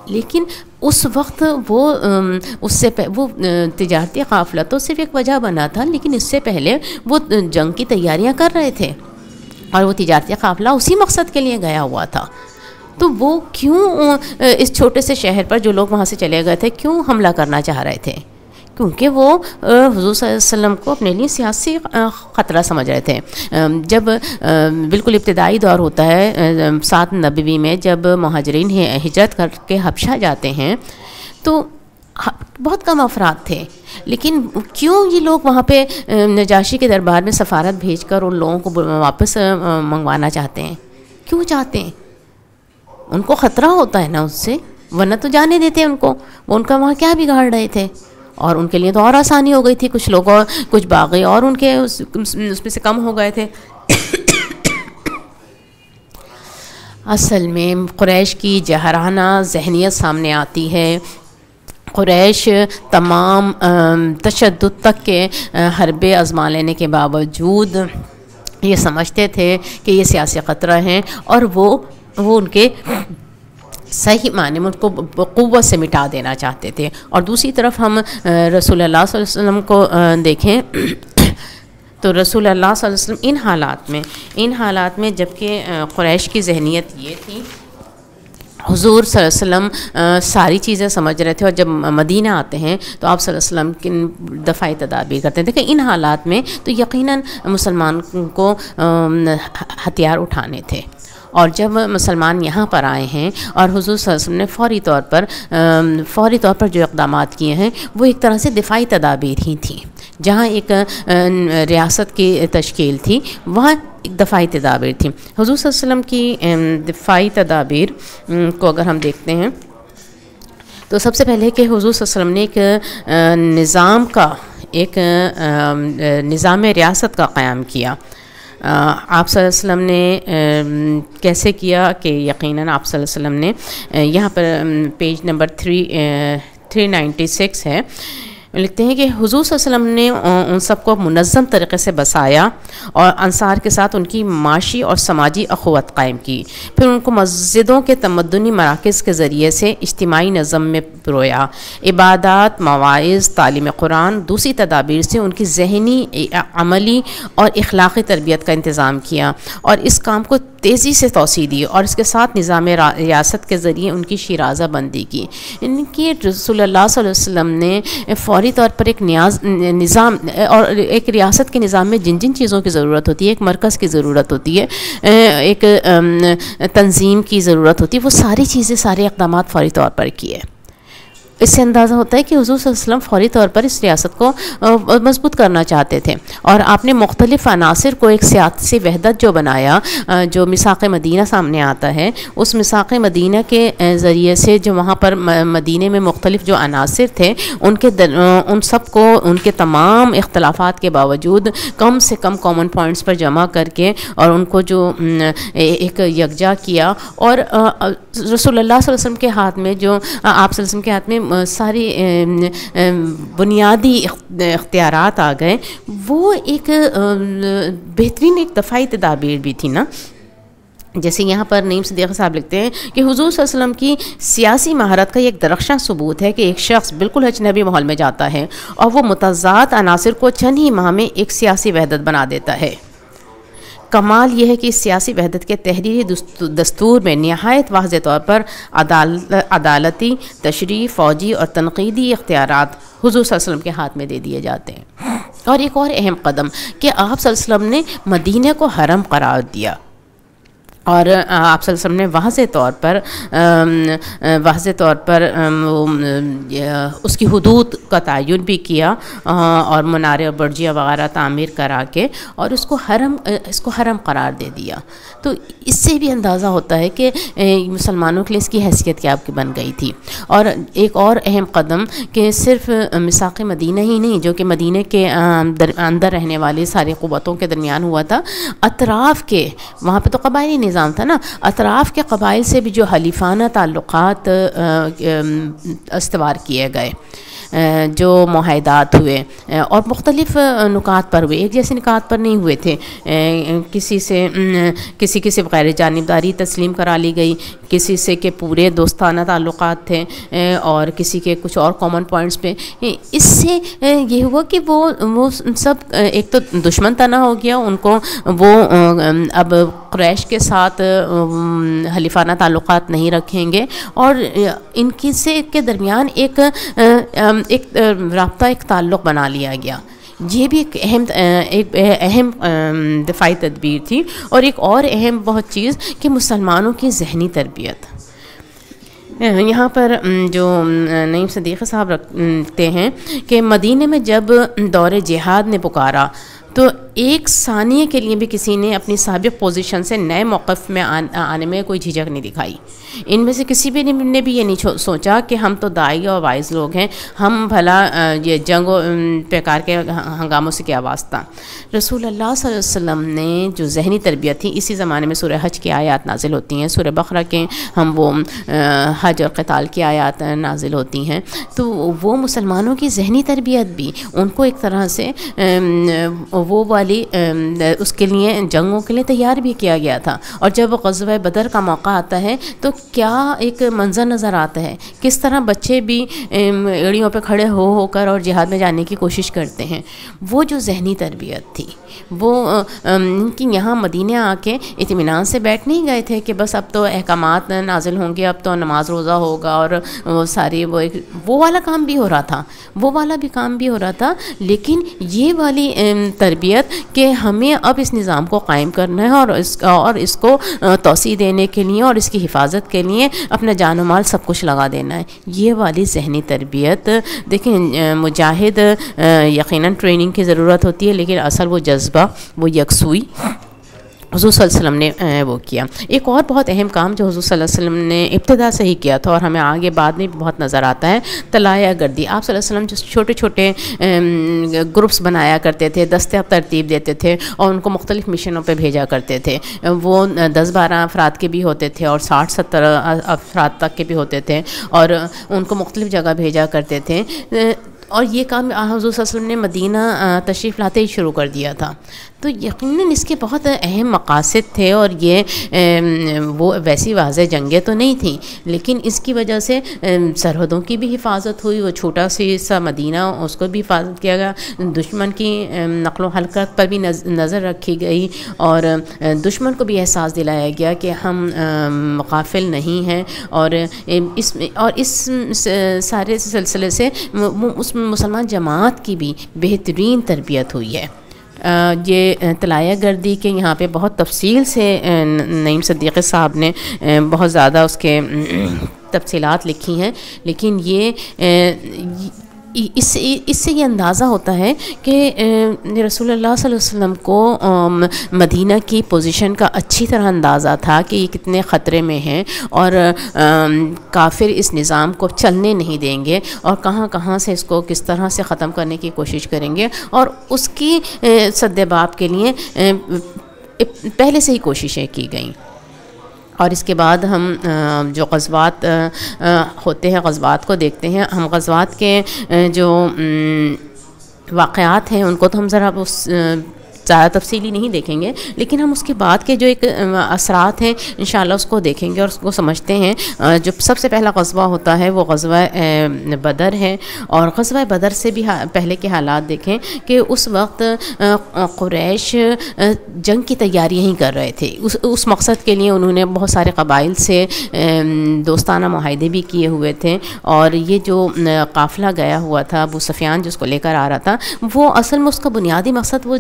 لیکن اس وقت وہ تجارتی قافلہ تو صرف ایک وجہ بنا تھا، لیکن اس سے پہلے وہ جنگ کی تیاریاں کر رہے تھے اور وہ تجارتی قافلہ اسی مقصد کے لیے گیا ہوا تھا. تو وہ کیوں اس چھوٹے سے شہر پر جو لوگ وہاں سے چلے گئے تھے کیوں حملہ کرنا چاہ رہے تھے؟ کیونکہ وہ حضور صلی اللہ علیہ وسلم کو اپنے لیے سیاسی خطرہ سمجھ رہے تھے. جب بالکل ابتدائی دور ہوتا ہے 7 نبوی میں، جب مہاجرین ہجرت کر کے حبشہ جاتے ہیں تو بہت کم افراد تھے، لیکن کیوں یہ لوگ وہاں پہ نجاشی کے دربار میں سفارت بھیج کر ان لوگوں کو واپس منگوانا چاہتے ہیں؟ کیوں چاہتے ہیں؟ ان کو خطرہ ہوتا ہے نا اس سے، ورنہ تو جانے دیتے ان کو. وہ ان کا وہاں کیا بگاڑ رہے تھے؟ اور ان کے لیے تو اور آسانی ہو گئی تھی. کچھ لوگ اور کچھ باغی اور ان کے اس میں سے کم ہو گئے تھے. اصل میں قریش کی جہرانہ ذہنیت سامنے آتی ہے. قریش تمام تشدد تک کے حربے آزما لینے کے باوجود یہ سمجھتے تھے کہ یہ سیاسی خطرہ ہیں، اور وہ ان کے صحیح معنی میں ان کو قوت سے مٹا دینا چاہتے تھے. اور دوسری طرف ہم رسول اللہ صلی اللہ علیہ وسلم کو دیکھیں تو رسول اللہ صلی اللہ علیہ وسلم ان حالات میں جبکہ قریش کی ذہنیت یہ تھی، حضور صلی اللہ علیہ وسلم ساری چیزیں سمجھ رہے تھے، اور جب مدینہ آتے ہیں تو آپ صلی اللہ علیہ وسلم کی دفاعی تدابیر کرتے ہیں. دیکھیں ان حالات میں تو یقیناً مسلمان کو ہتھیار اٹھانے تھے. اور جب مسلمان یہاں پر آئے ہیں اور حضور صلی اللہ علیہ وسلم نے فوری طور پر جو اقدامات کیے ہیں وہ ایک طرح سے دفاعی تدابیر ہی تھیں. جہاں ایک ریاست کی تشکیل تھی وہاں ایک دفاعی تدابیر تھی. حضور صلی اللہ علیہ وسلم کی دفاعی تدابیر کو اگر ہم دیکھتے ہیں تو سب سے پہلے کہ حضور صلی اللہ علیہ وسلم نے ایک نظام ریاست کا قیام کیا. آپ صلی اللہ علیہ وسلم نے کیسے کیا کہ یقیناً آپ صلی اللہ علیہ وسلم نے یہاں پر پیج نمبر 396 ہے، لکھتے ہیں کہ حضور صلی اللہ علیہ وسلم نے ان سب کو منظم طریقے سے بسایا اور انصار کے ساتھ ان کی معاشی اور سماجی اخوت قائم کی. پھر ان کو مسجدوں کے تمدنی مراکز کے ذریعے سے اجتماعی نظم میں پرویا. عبادات، مواعظ، تعلیم قرآن، دوسری تدابیر سے ان کی ذہنی، عملی اور اخلاقی تربیت کا انتظام کیا، اور اس کام کو تیزی سے توسیع دی، اور اس کے ساتھ نظام ریاست کے ذریعے ان کی شیرازہ بندی کی. ان کی رسول اللہ صلی اللہ علیہ وسلم نے فوری طور پر ایک نظام اور ایک ریاست کے نظام میں جن چیزوں کی ضرورت ہوتی ہے، ایک مرکز کی ضرورت ہوتی ہے، ایک تنظیم کی ضرورت ہوتی ہے، وہ ساری چیزیں، سارے اقدامات فوری طور پر کیے. اس سے اندازہ ہوتا ہے کہ حضور صلی اللہ علیہ وسلم فوری طور پر اس ریاست کو مضبوط کرنا چاہتے تھے. اور آپ نے مختلف عناصر کو ایک سیاسی وحدت جو بنایا، جو میثاق مدینہ سامنے آتا ہے، اس میثاق مدینہ کے ذریعے سے جو وہاں پر مدینہ میں مختلف جو عناصر تھے ان سب کو ان کے تمام اختلافات کے باوجود کم سے کم کامن پوائنٹس پر جمع کر کے اور ان کو جو ایک یکجا کیا. اور رسول اللہ صلی اللہ علیہ وسلم کے ہاتھ میں جو آپ صلی اللہ علیہ وسلم کے ہاتھ میں ساری بنیادی اختیارات آ گئے، وہ ایک بہترین ایک دفاعی تدابیر بھی تھی نا. جیسے یہاں پر نعیم صدیقی صاحب لکھتے ہیں کہ حضور صلی اللہ علیہ وسلم کی سیاسی مہارت کا ایک درخشاں ثبوت ہے کہ ایک شخص بالکل اجنبی ماحول میں جاتا ہے اور وہ متضاد عناصر کو چند ہی ماہ میں ایک سیاسی وحدت بنا دیتا ہے. کمال یہ ہے کہ اس سیاسی وحدت کے تحریری دستور میں نہایت واضح طور پر عدالتی، تشریعی، فوجی اور تنقیدی اختیارات حضور صلی اللہ علیہ وسلم کے ہاتھ میں دے دیے جاتے ہیں. اور ایک اور اہم قدم کہ آپ صلی اللہ علیہ وسلم نے مدینہ کو حرم قرار دیا، اور آپ صلی اللہ علیہ وسلم نے واضح طور پر اس کی حدود کا تعین بھی کیا اور منارے اور برجیاں وغیرہ تعمیر کرا کے اور اس کو حرم قرار دے دیا. تو اس سے بھی اندازہ ہوتا ہے کہ مسلمانوں کے لیے اس کی حیثیت کیا بن گئی تھی. اور ایک اور اہم قدم کہ صرف میثاق مدینہ ہی نہیں جو کہ مدینہ کے اندر رہنے والی ساری قوتوں کے درمیان ہوا تھا، اطراف کے وہاں پہ تو قبائلی نظام تھا نا، اطراف کے قبائل سے بھی جو حلیفانہ تعلقات استوار کیے گئے. جو معاہدات ہوئے اور مختلف نکات پر ہوئے، ایک جیسے نکات پر نہیں ہوئے تھے، کسی سے غیر جانبداری تسلیم کرا لی گئی، کسی سے کہ پورے دوستانہ تعلقات تھے، اور کسی کے کچھ اور کامن پوائنٹس پہ. اس سے یہ ہوا کہ وہ سب ایک تو دشمن تنا ہو گیا ان کو، وہ اب قریش کے ساتھ حلیفانہ تعلقات نہیں رکھیں گے، اور ان کی سے کے درمیان ایک رابطہ، ایک تعلق بنا لیا گیا. یہ بھی ایک اہم دفاعی تدبیر تھی. اور ایک اور اہم بہت چیز کہ مسلمانوں کی ذہنی تربیت. یہاں پر جو نعیم صدیقی صاحب رکھتے ہیں کہ مدینہ میں جب دور جہاد نے پکارا تو ایک ثانیے کے لیے بھی کسی نے اپنی سابق پوزیشن سے نئے موقف میں آنے میں کوئی جھجک نہیں دکھائی. ان میں سے کسی بھی نے بھی یہ نہیں سوچا کہ ہم تو داعی اور وائز لوگ ہیں، ہم بھلا یہ جنگ و پیکار کے ہنگاموں سے کیا واسطہ. رسول اللہ صلی اللہ علیہ وسلم نے جو ذہنی تربیت تھی، اسی زمانے میں سورہ حج کی آیات نازل ہوتی ہیں، سورہ بقرہ کے وہ حج اور قتال کی آیات نازل ہوتی ہیں. تو وہ مسلمانوں کی ذہنی تربیت بھی ان کو ایک طرح سے وہ والی اس کے لیے جنگوں کے لیے تیار بھی کیا گیا تھا. اور جب غزوہ بدر کا موقع آتا ہے تو کیا ایک منظر نظر آتا ہے، کس طرح بچے بھی ایڑیوں پہ کھڑے ہو کر اور جہاد میں جانے کی کوشش کرتے ہیں. وہ جو ذہنی تربیت تھی وہ کہ یہاں مدینہ آ کے اطمینان سے بیٹھ نہیں گئے تھے کہ بس اب تو احکامات نازل ہوں گے، اب تو نماز روزہ ہوگا اور وہ ساری وہ والا کام بھی ہو رہا تھا. لیکن یہ والی تربیت کہ ہمیں اب اس نظام کو قائم کرنا ہے اور اس کو توسیع دینے کے لیے اور اس کی حفاظت کے لیے اپنا جان و مال سب کچھ لگا دینا ہے. یہ والی ذہنی تربیت دیکھیں، مجاہد یقیناً ٹریننگ کی ضرورت ہوتی ہے، لیکن اصل وہ جذبہ، وہ یکسوئی حضور صلی اللہ علیہ وسلم نے وہ کیا. ایک اور بہت اہم کام جو حضور صلی اللہ علیہ وسلم نے ابتدا سے ہی کیا تھا اور ہمیں آگے بعد میں بہت نظر آتا ہے، طلایہ گردی. آپ صلی اللہ علیہ وسلم جو چھوٹے چھوٹے گروپس بنایا کرتے تھے، دستے ترتیب دیتے تھے اور ان کو مختلف مشنوں پہ بھیجا کرتے تھے. وہ 10-12 افراد کے بھی ہوتے تھے اور 60-70 افراد تک کے بھی ہوتے تھے، اور ان کو مختلف جگہ بھیجا کرتے تھے. اور یہ کام حضور صلی اللہ علیہ وسلم نے مدینہ تشریف لاتے ہی شروع کر دیا تھا. تو یقیناً اس کے بہت اہم مقاصد تھے، اور یہ وہ ویسی واضح جنگیں تو نہیں تھیں، لیکن اس کی وجہ سے سرحدوں کی بھی حفاظت ہوئی. وہ چھوٹا سا مدینہ، اس کو بھی حفاظت کیا گیا. دشمن کی نقل و حرکت پر بھی نظر رکھی گئی، اور دشمن کو بھی احساس دلایا گیا کہ ہم غافل نہیں ہیں. اور اس سارے سلسلے سے اس مسلمان جماعت کی بھی بہترین تربیت ہوئی ہے. یہ طلایہ گردی کے یہاں پہ بہت تفصیل سے نعیم صدیقی صاحب نے بہت زیادہ اس کے تفصیلات لکھی ہیں، لیکن یہ اس سے یہ اندازہ ہوتا ہے کہ رسول اللہ صلی اللہ علیہ وسلم کو مدینہ کی پوزیشن کا اچھی طرح اندازہ تھا کہ یہ کتنے خطرے میں ہیں، اور کافر اس نظام کو چلنے نہیں دیں گے، اور کہاں کہاں سے اس کو کس طرح سے ختم کرنے کی کوشش کریں گے. اور اس کی سد باب کے لیے پہلے سے ہی کوششیں کی گئیں. اور اس کے بعد ہم جو غزوات ہوتے ہیں، غزوات کو دیکھتے ہیں. ہم غزوات کے جو واقعات ہیں ان کو تو ہم ذرا زیادہ تفصیلی نہیں دیکھیں گے، لیکن ہم اس کے بعد کے جو ایک اثرات ہیں انشاءاللہ اس کو دیکھیں گے اور اس کو سمجھتے ہیں. جو سب سے پہلا غزوہ ہوتا ہے وہ غزوہ بدر ہے. اور غزوہ بدر سے بھی پہلے کے حالات دیکھیں کہ اس وقت قریش جنگ کی تیاریاں ہی کر رہے تھے. اس مقصد کے لیے انہوں نے بہت سارے قبائل سے دوستانہ معاہدے بھی کیے ہوئے تھے. اور یہ جو قافلہ گیا ہوا تھا ابو سفیان جس کو لے کر آ رہا تھا، وہ اصل میں اس کا بنیادی مقصد وہ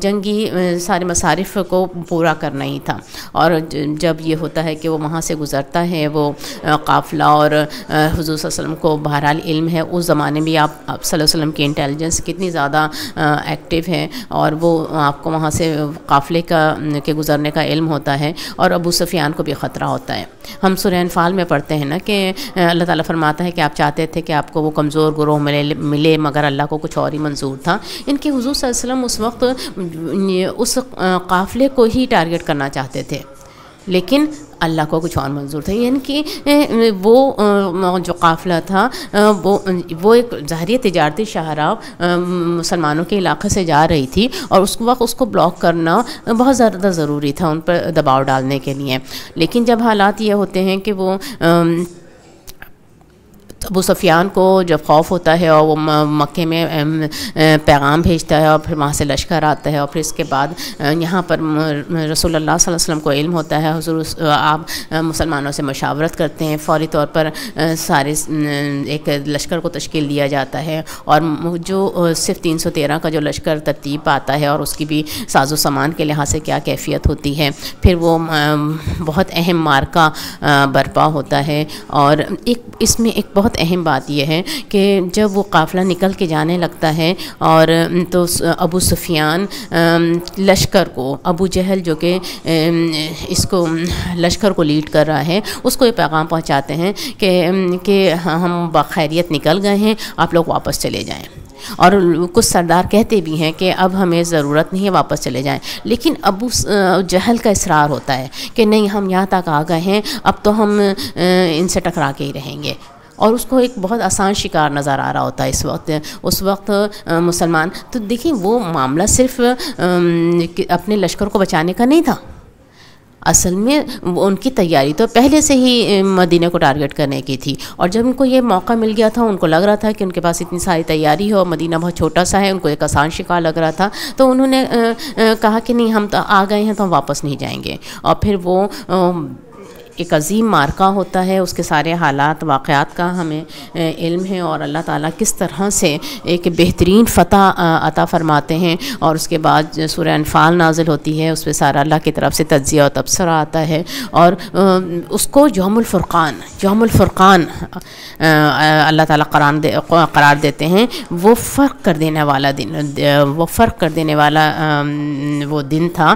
جنگی سارے مصارف کو پورا کرنا ہی تھا. اور جب یہ ہوتا ہے کہ وہ وہاں سے گزرتا ہے وہ قافلہ، اور حضور صلی اللہ علیہ وسلم کو بہرحال علم ہے اس زمانے میں آپ صلی اللہ علیہ وسلم کی انٹیلیجنس کتنی زیادہ ایکٹیو ہے، اور وہ آپ کو وہاں سے قافلے کے گزرنے کا علم ہوتا ہے. اور ابو سفیان کو بھی خطرہ ہوتا ہے. ہم سورہ انفال میں پڑھتے ہیں نا کہ اللہ تعالیٰ فرماتا ہے کہ آپ چاہتے تھے کہ آپ کو وہ کمزور گروہ ملے مگر اللہ کو کچھ اور ہی منظور تھا. ان کے حضور صلی اللہ علیہ وسلم اس وقت اس قافلے کو ہی ٹارگٹ کرنا چاہتے تھے. لیکن اللہ کو کچھ اور منظور تھا، یعنی کہ وہ جو قافلہ تھا وہ ایک ظاہری تجارتی شاہراہ مسلمانوں کے علاقے سے جا رہی تھی، اور اس وقت اس کو بلاک کرنا بہت زیادہ ضروری تھا ان پر دباؤ ڈالنے کے لیے۔ لیکن جب حالات یہ ہوتے ہیں کہ وہ ابو سفیان کو جب خوف ہوتا ہے اور وہ مکے میں پیغام بھیجتا ہے، اور پھر وہاں سے لشکر آتا ہے، اور پھر اس کے بعد یہاں پر رسول اللہ صلی اللہ علیہ وسلم کو علم ہوتا ہے، حضور آپ مسلمانوں سے مشاورت کرتے ہیں، فوری طور پر سارے ایک لشکر کو تشکیل دیا جاتا ہے، اور جو صرف 313 کا جو لشکر ترتیب آتا ہے اور اس کی بھی ساز و سامان کے لحاظ سے کیا کیفیت ہوتی ہے، پھر وہ بہت اہم مارکہ برپا ہوتا ہے۔ اور اس میں ایک بہت اہم بات یہ ہے کہ جب وہ قافلہ نکل کے جانے لگتا ہے، اور تو ابو سفیان لشکر کو، ابو جہل جو کہ اس کو لشکر کو لیڈ کر رہا ہے، اس کو یہ پیغام پہنچاتے ہیں کہ ہم بخیریت نکل گئے ہیں، آپ لوگ واپس چلے جائیں۔ اور کچھ سردار کہتے بھی ہیں کہ اب ہمیں ضرورت نہیں ہے، واپس چلے جائیں، لیکن ابو جہل کا اصرار ہوتا ہے کہ نہیں، ہم یہاں تک آ گئے ہیں، اب تو ہم ان سے ٹکرا کے ہی رہیں گے۔ اور اس کو ایک بہت آسان شکار نظر آ رہا ہوتا ہے اس وقت مسلمان۔ تو دیکھیں، وہ معاملہ صرف اپنے لشکر کو بچانے کا نہیں تھا، اصل میں ان کی تیاری تو پہلے سے ہی مدینہ کو ٹارگٹ کرنے کی تھی، اور جب ان کو یہ موقع مل گیا تھا، ان کو لگ رہا تھا کہ ان کے پاس اتنی ساری تیاری ہے اور مدینہ بہت چھوٹا سا ہے، ان کو ایک آسان شکار لگ رہا تھا، تو انہوں نے کہا کہ نہیں، ہم تو آ گئے ہیں تو ہم واپس نہیں جائیں گے۔ اور پھر وہ ایک عظیم مارکہ ہوتا ہے، اس کے سارے حالات واقعات کا ہمیں علم ہے، اور اللہ تعالیٰ کس طرح سے ایک بہترین فتح عطا فرماتے ہیں۔ اور اس کے بعد سورہ انفال نازل ہوتی ہے، اس پہ سارا اللہ کی طرف سے تجزیہ و تبصرہ آتا ہے، اور اس کو یوم الفرقان اللہ تعالیٰ قرار دیتے ہیں، وہ فرق کر دینے والا وہ دن تھا،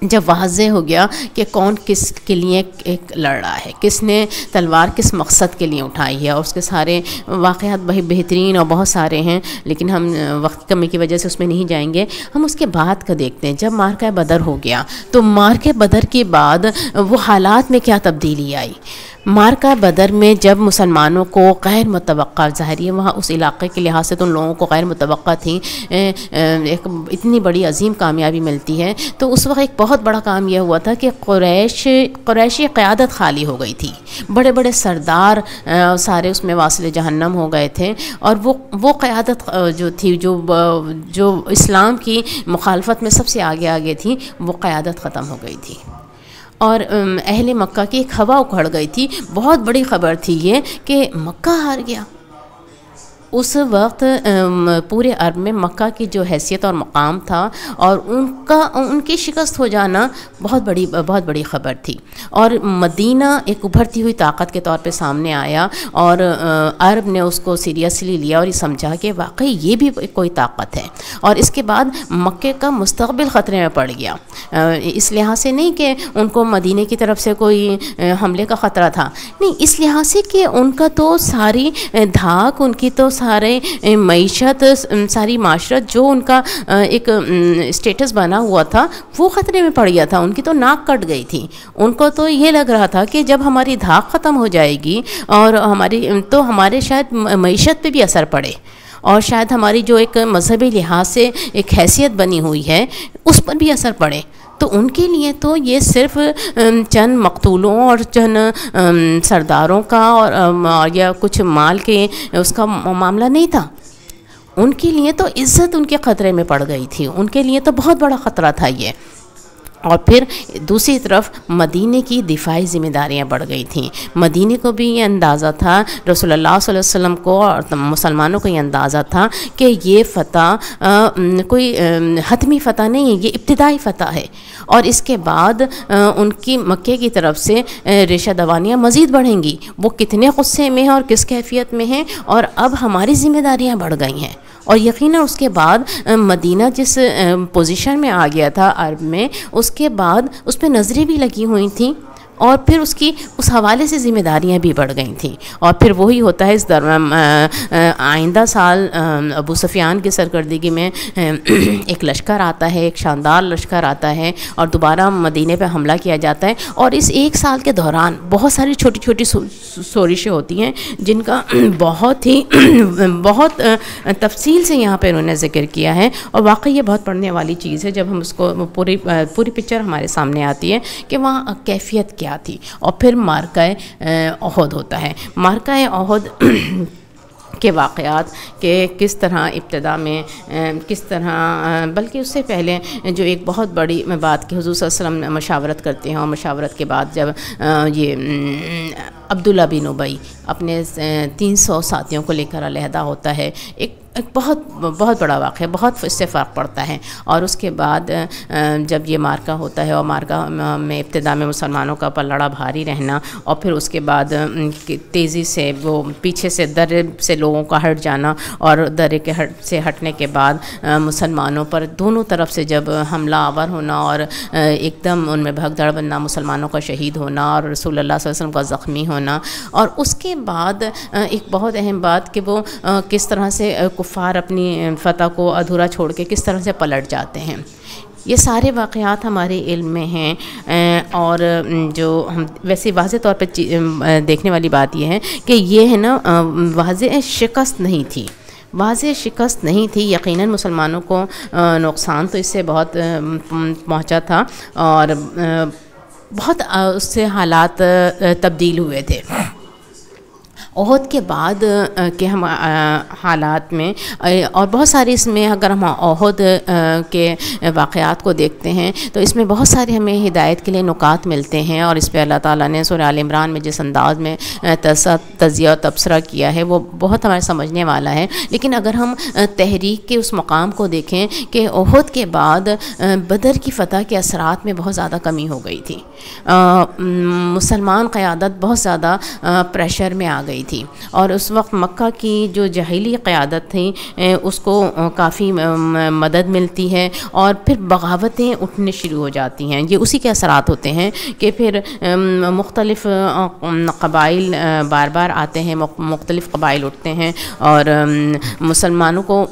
جب واضح ہو گیا کہ کون کس کے لیے ایک لڑ رہا ہے، کس نے تلوار کس مقصد کے لیے اٹھائی ہے۔ اور اس کے سارے واقعات بہترین اور بہت سارے ہیں، لیکن ہم وقت کی کمی کی وجہ سے اس میں نہیں جائیں گے۔ ہم اس کے بعد کا دیکھتے ہیں، جب مارکہ بدر ہو گیا تو مارکہ بدر کے بعد وہ حالات میں کیا تبدیلی آئی۔ مارکہ بدر میں جب مسلمانوں کو غیر متوقع، ظاہری وہاں اس علاقے کے لحاظ سے تو ان لوگوں کو غیر متوقع تھی، ایک اتنی بڑی عظیم کامیابی ملتی ہے، تو اس وقت ایک بہت بڑا کام یہ ہوا تھا کہ قریشی قیادت خالی ہو گئی تھی، بڑے بڑے سردار سارے اس میں واصل جہنم ہو گئے تھے، اور وہ قیادت جو تھی، جو اسلام کی مخالفت میں سب سے آگے تھی، وہ قیادت ختم ہو گئی تھی، اور اہل مکہ کی ایک ہوا اکھڑ گئی تھی۔ بہت بڑی خبر تھی یہ کہ مکہ ہار گیا۔ اس وقت پورے عرب میں مکہ کی جو حیثیت اور مقام تھا، اور ان کی شکست ہو جانا بہت بڑی خبر تھی، اور مدینہ ایک ابھرتی ہوئی طاقت کے طور پہ سامنے آیا، اور عرب نے اس کو سیریسلی لیا اور یہ سمجھا کہ واقعی یہ بھی کوئی طاقت ہے۔ اور اس کے بعد مکے کا مستقبل خطرے میں پڑ گیا، اس لحاظ سے نہیں کہ ان کو مدینہ کی طرف سے کوئی حملے کا خطرہ تھا، نہیں، اس لحاظ سے کہ ان کا تو ساری دھاک، ان کی تو سارے معیشت، ساری معاشرت، جو ان کا ایک اسٹیٹس بنا ہوا تھا، وہ خطرے میں پڑ گیا تھا، ان کی تو ناک کٹ گئی تھی۔ ان کو تو یہ لگ رہا تھا کہ جب ہماری دھاک ختم ہو جائے گی اور ہمارے شاید معیشت پہ بھی اثر پڑے، اور شاید ہماری جو ایک مذہبی لحاظ سے ایک حیثیت بنی ہوئی ہے اس پر بھی اثر پڑے۔ تو ان کے لیے تو یہ صرف چند مقتولوں اور چند سرداروں کا اور یا کچھ مال کے اس کا معاملہ نہیں تھا، ان کے لیے تو عزت ان کے خطرے میں پڑ گئی تھی، ان کے لیے تو بہت بڑا خطرہ تھا یہ۔ اور پھر دوسری طرف مدینے کی دفاعی ذمہ داریاں بڑھ گئی تھیں۔ مدینے کو بھی یہ اندازہ تھا، رسول اللہ صلی اللہ علیہ وسلم کو اور مسلمانوں کو یہ اندازہ تھا کہ یہ فتح کوئی حتمی فتح نہیں ہے، یہ ابتدائی فتح ہے، اور اس کے بعد ان کی مکے کی طرف سے ریشہ دوانیاں مزید بڑھیں گی۔ وہ کتنے غصے میں ہیں اور کس کیفیت میں ہیں، اور اب ہماری ذمہ داریاں بڑھ گئی ہیں۔ اور یقیناً اس کے بعد مدینہ جس پوزیشن میں آ گیا تھا عرب میں، اس کے بعد اس پہ نظریں بھی لگی ہوئی تھیں، اور پھر اس حوالے سے ذمہ داریاں بھی بڑھ گئی تھیں. اور پھر وہی ہوتا ہے اس آئندہ سال ابو سفیان کی سرکردگی میں ایک لشکر آتا ہے، ایک شاندار لشکر آتا ہے اور دوبارہ مدینے پہ حملہ کیا جاتا ہے. اور اس ایک سال کے دوران بہت ساری چھوٹی چھوٹی سورشیں ہوتی ہیں جن کا بہت تفصیل سے یہاں پہ انہوں نے ذکر کیا ہے. اور واقعی یہ بہت پڑھنے والی چیز ہے جب ہم اس کو پوری پکچر ہمارے سامنے آتی ہے کہ وہاں کیفیت کیا تھی. اور پھر معرکہ احد ہوتا ہے. معرکہ احد کے واقعات کہ کس طرح ابتدا میں کس طرح، بلکہ اس سے پہلے جو ایک بہت بڑی بات کہ حضور صلی اللہ علیہ وسلم مشاورت کرتے ہیں، اور مشاورت کے بعد جب یہ عبداللہ بن ابی اپنے 300 ساتھیوں کو لے کر علیحدہ ہوتا ہے، ایک بہت بڑا واقعہ، بہت اس سے فرق پڑتا ہے. اور اس کے بعد جب یہ معرکہ ہوتا ہے اور معرکہ میں ابتدا میں مسلمانوں کا پلڑا بھاری رہنا، اور پھر اس کے بعد تیزی سے وہ پیچھے سے درے سے لوگوں کا ہٹ جانا، اور درے کے سے ہٹنے کے بعد مسلمانوں پر دونوں طرف سے جب حملہ آور ہونا اور ایک دم ان میں بھگدڑ بننا، مسلمانوں کا شہید ہونا اور رسول اللہ صلی اللہ علیہ وسلم کا زخمی ہونا. اور اس کے بعد ایک بہت اہم بات کہ وہ کس طرح سے کفار اپنی فتح کو ادھورا چھوڑ کے کس طرح سے پلٹ جاتے ہیں. یہ سارے واقعات ہمارے علم میں ہیں. اور جو ہم ویسے واضح طور پہ دیکھنے والی بات یہ ہے کہ یہ ہے نا واضح شکست نہیں تھی، واضح شکست نہیں تھی. یقیناً مسلمانوں کو نقصان تو اس سے بہت پہنچا تھا اور بہت اس سے حالات تبدیل ہوئے تھے. احد کے بعد کے ہم حالات میں اور بہت سارے اس میں اگر ہم احد کے واقعات کو دیکھتے ہیں تو اس میں بہت سارے ہمیں ہدایت کے لیے نکات ملتے ہیں. اور اس پہ اللہ تعالیٰ نے سورہ آل عمران میں جس انداز میں تجزیہ و تبصرہ کیا ہے وہ بہت ہمارے سمجھنے والا ہے. لیکن اگر ہم تحریک کے اس مقام کو دیکھیں کہ احد کے بعد بدر کی فتح کے اثرات میں بہت زیادہ کمی ہو گئی تھی. مسلمان قیادت بہت زیادہ پریشر میں آ گئی تھی اور اس وقت مکہ کی جو جاہلی قیادت تھی اس کو کافی مدد ملتی ہے اور پھر بغاوتیں اٹھنے شروع ہو جاتی ہیں. یہ اسی کے اثرات ہوتے ہیں کہ پھر مختلف قبائل بار بار آتے ہیں، مختلف قبائل اٹھتے ہیں اور مسلمانوں کو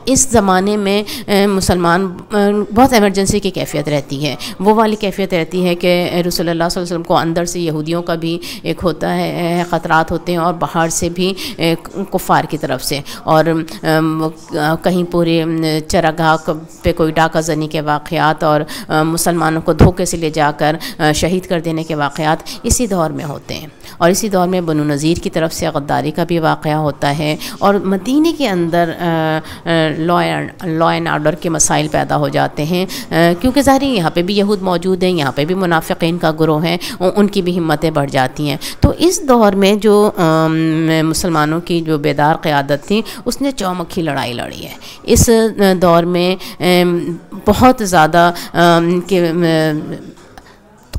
اس زمانے میں مسلمان بہت ایمرجنسی کی کیفیت رہتی ہے. وہ والی کیفیت رہتی ہے کہ رسول اللہ صلی اللہ علیہ وسلم کو اندر سے یہودیوں کا بھی ایک ہوتا ہے، خطرات ہوتے ہیں اور باہر سے بھی کفار کی طرف سے. اور کہیں پورے چراگاہ پہ کوئی ڈاکہ زنی کے واقعات اور مسلمانوں کو دھوکے سے لے جا کر شہید کر دینے کے واقعات اسی دور میں ہوتے ہیں. اور اسی دور میں بنو نذیر کی طرف سے غداری کا بھی واقعہ ہوتا ہے اور مدینے کے اندر لا اینڈ آرڈر کے مسائل پیدا ہو جاتے ہیں کیونکہ ظاہر یہاں پہ بھی یہود موجود ہیں، یہاں پہ بھی منافقین کا گروہ ہے، ان کی بھی ہمتیں بڑھ جاتی ہیں. تو اس دور میں جو مسلمانوں کی جو بیدار قیادت تھی اس نے چومکھی لڑائی لڑی ہے. اس دور میں بہت زیادہ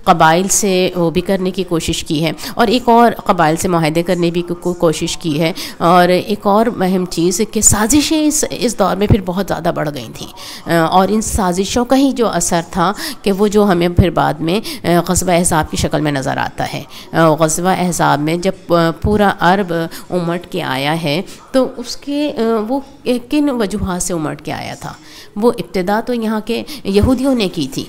قبائل سے وہ بھی کرنے کی کوشش کی ہے اور ایک اور قبائل سے معاہدے کرنے بھی کوشش کی ہے. اور ایک اور اہم چیز کہ سازشیں اس دور میں پھر بہت زیادہ بڑھ گئی تھیں اور ان سازشوں کا ہی جو اثر تھا کہ وہ جو ہمیں پھر بعد میں غزوہ احزاب کی شکل میں نظر آتا ہے. غزوہ احزاب میں جب پورا عرب امٹ کے آیا ہے تو اس کے وہ کن وجوہات سے امٹ کے آیا تھا؟ وہ ابتدا تو یہاں کے یہودیوں نے کی تھی،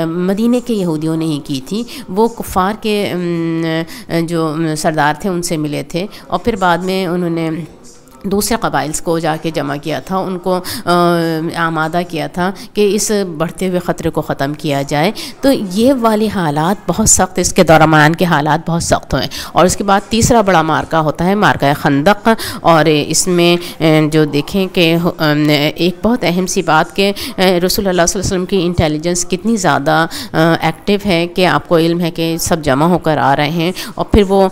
مدینے کے یہودیوں نے ہی کی تھی. وہ کفار کے جو سردار تھے ان سے ملے تھے اور پھر بعد میں انہوں نے دوسرے قبائل کو جا کے جمع کیا تھا، ان کو آمادہ کیا تھا کہ اس بڑھتے ہوئے خطرے کو ختم کیا جائے. تو یہ والی حالات بہت سخت، اس کے دوران کے حالات بہت سخت ہوئے. اور اس کے بعد تیسرا بڑا مارکہ ہوتا ہے مارکہ خندق. اور اس میں جو دیکھیں کہ ایک بہت اہم سی بات کہ رسول اللہ صلی اللہ علیہ وسلم کی انٹیلیجنس کتنی زیادہ ایکٹیو ہے کہ آپ کو علم ہے کہ سب جمع ہو کر آ رہے ہیں اور پھر وہ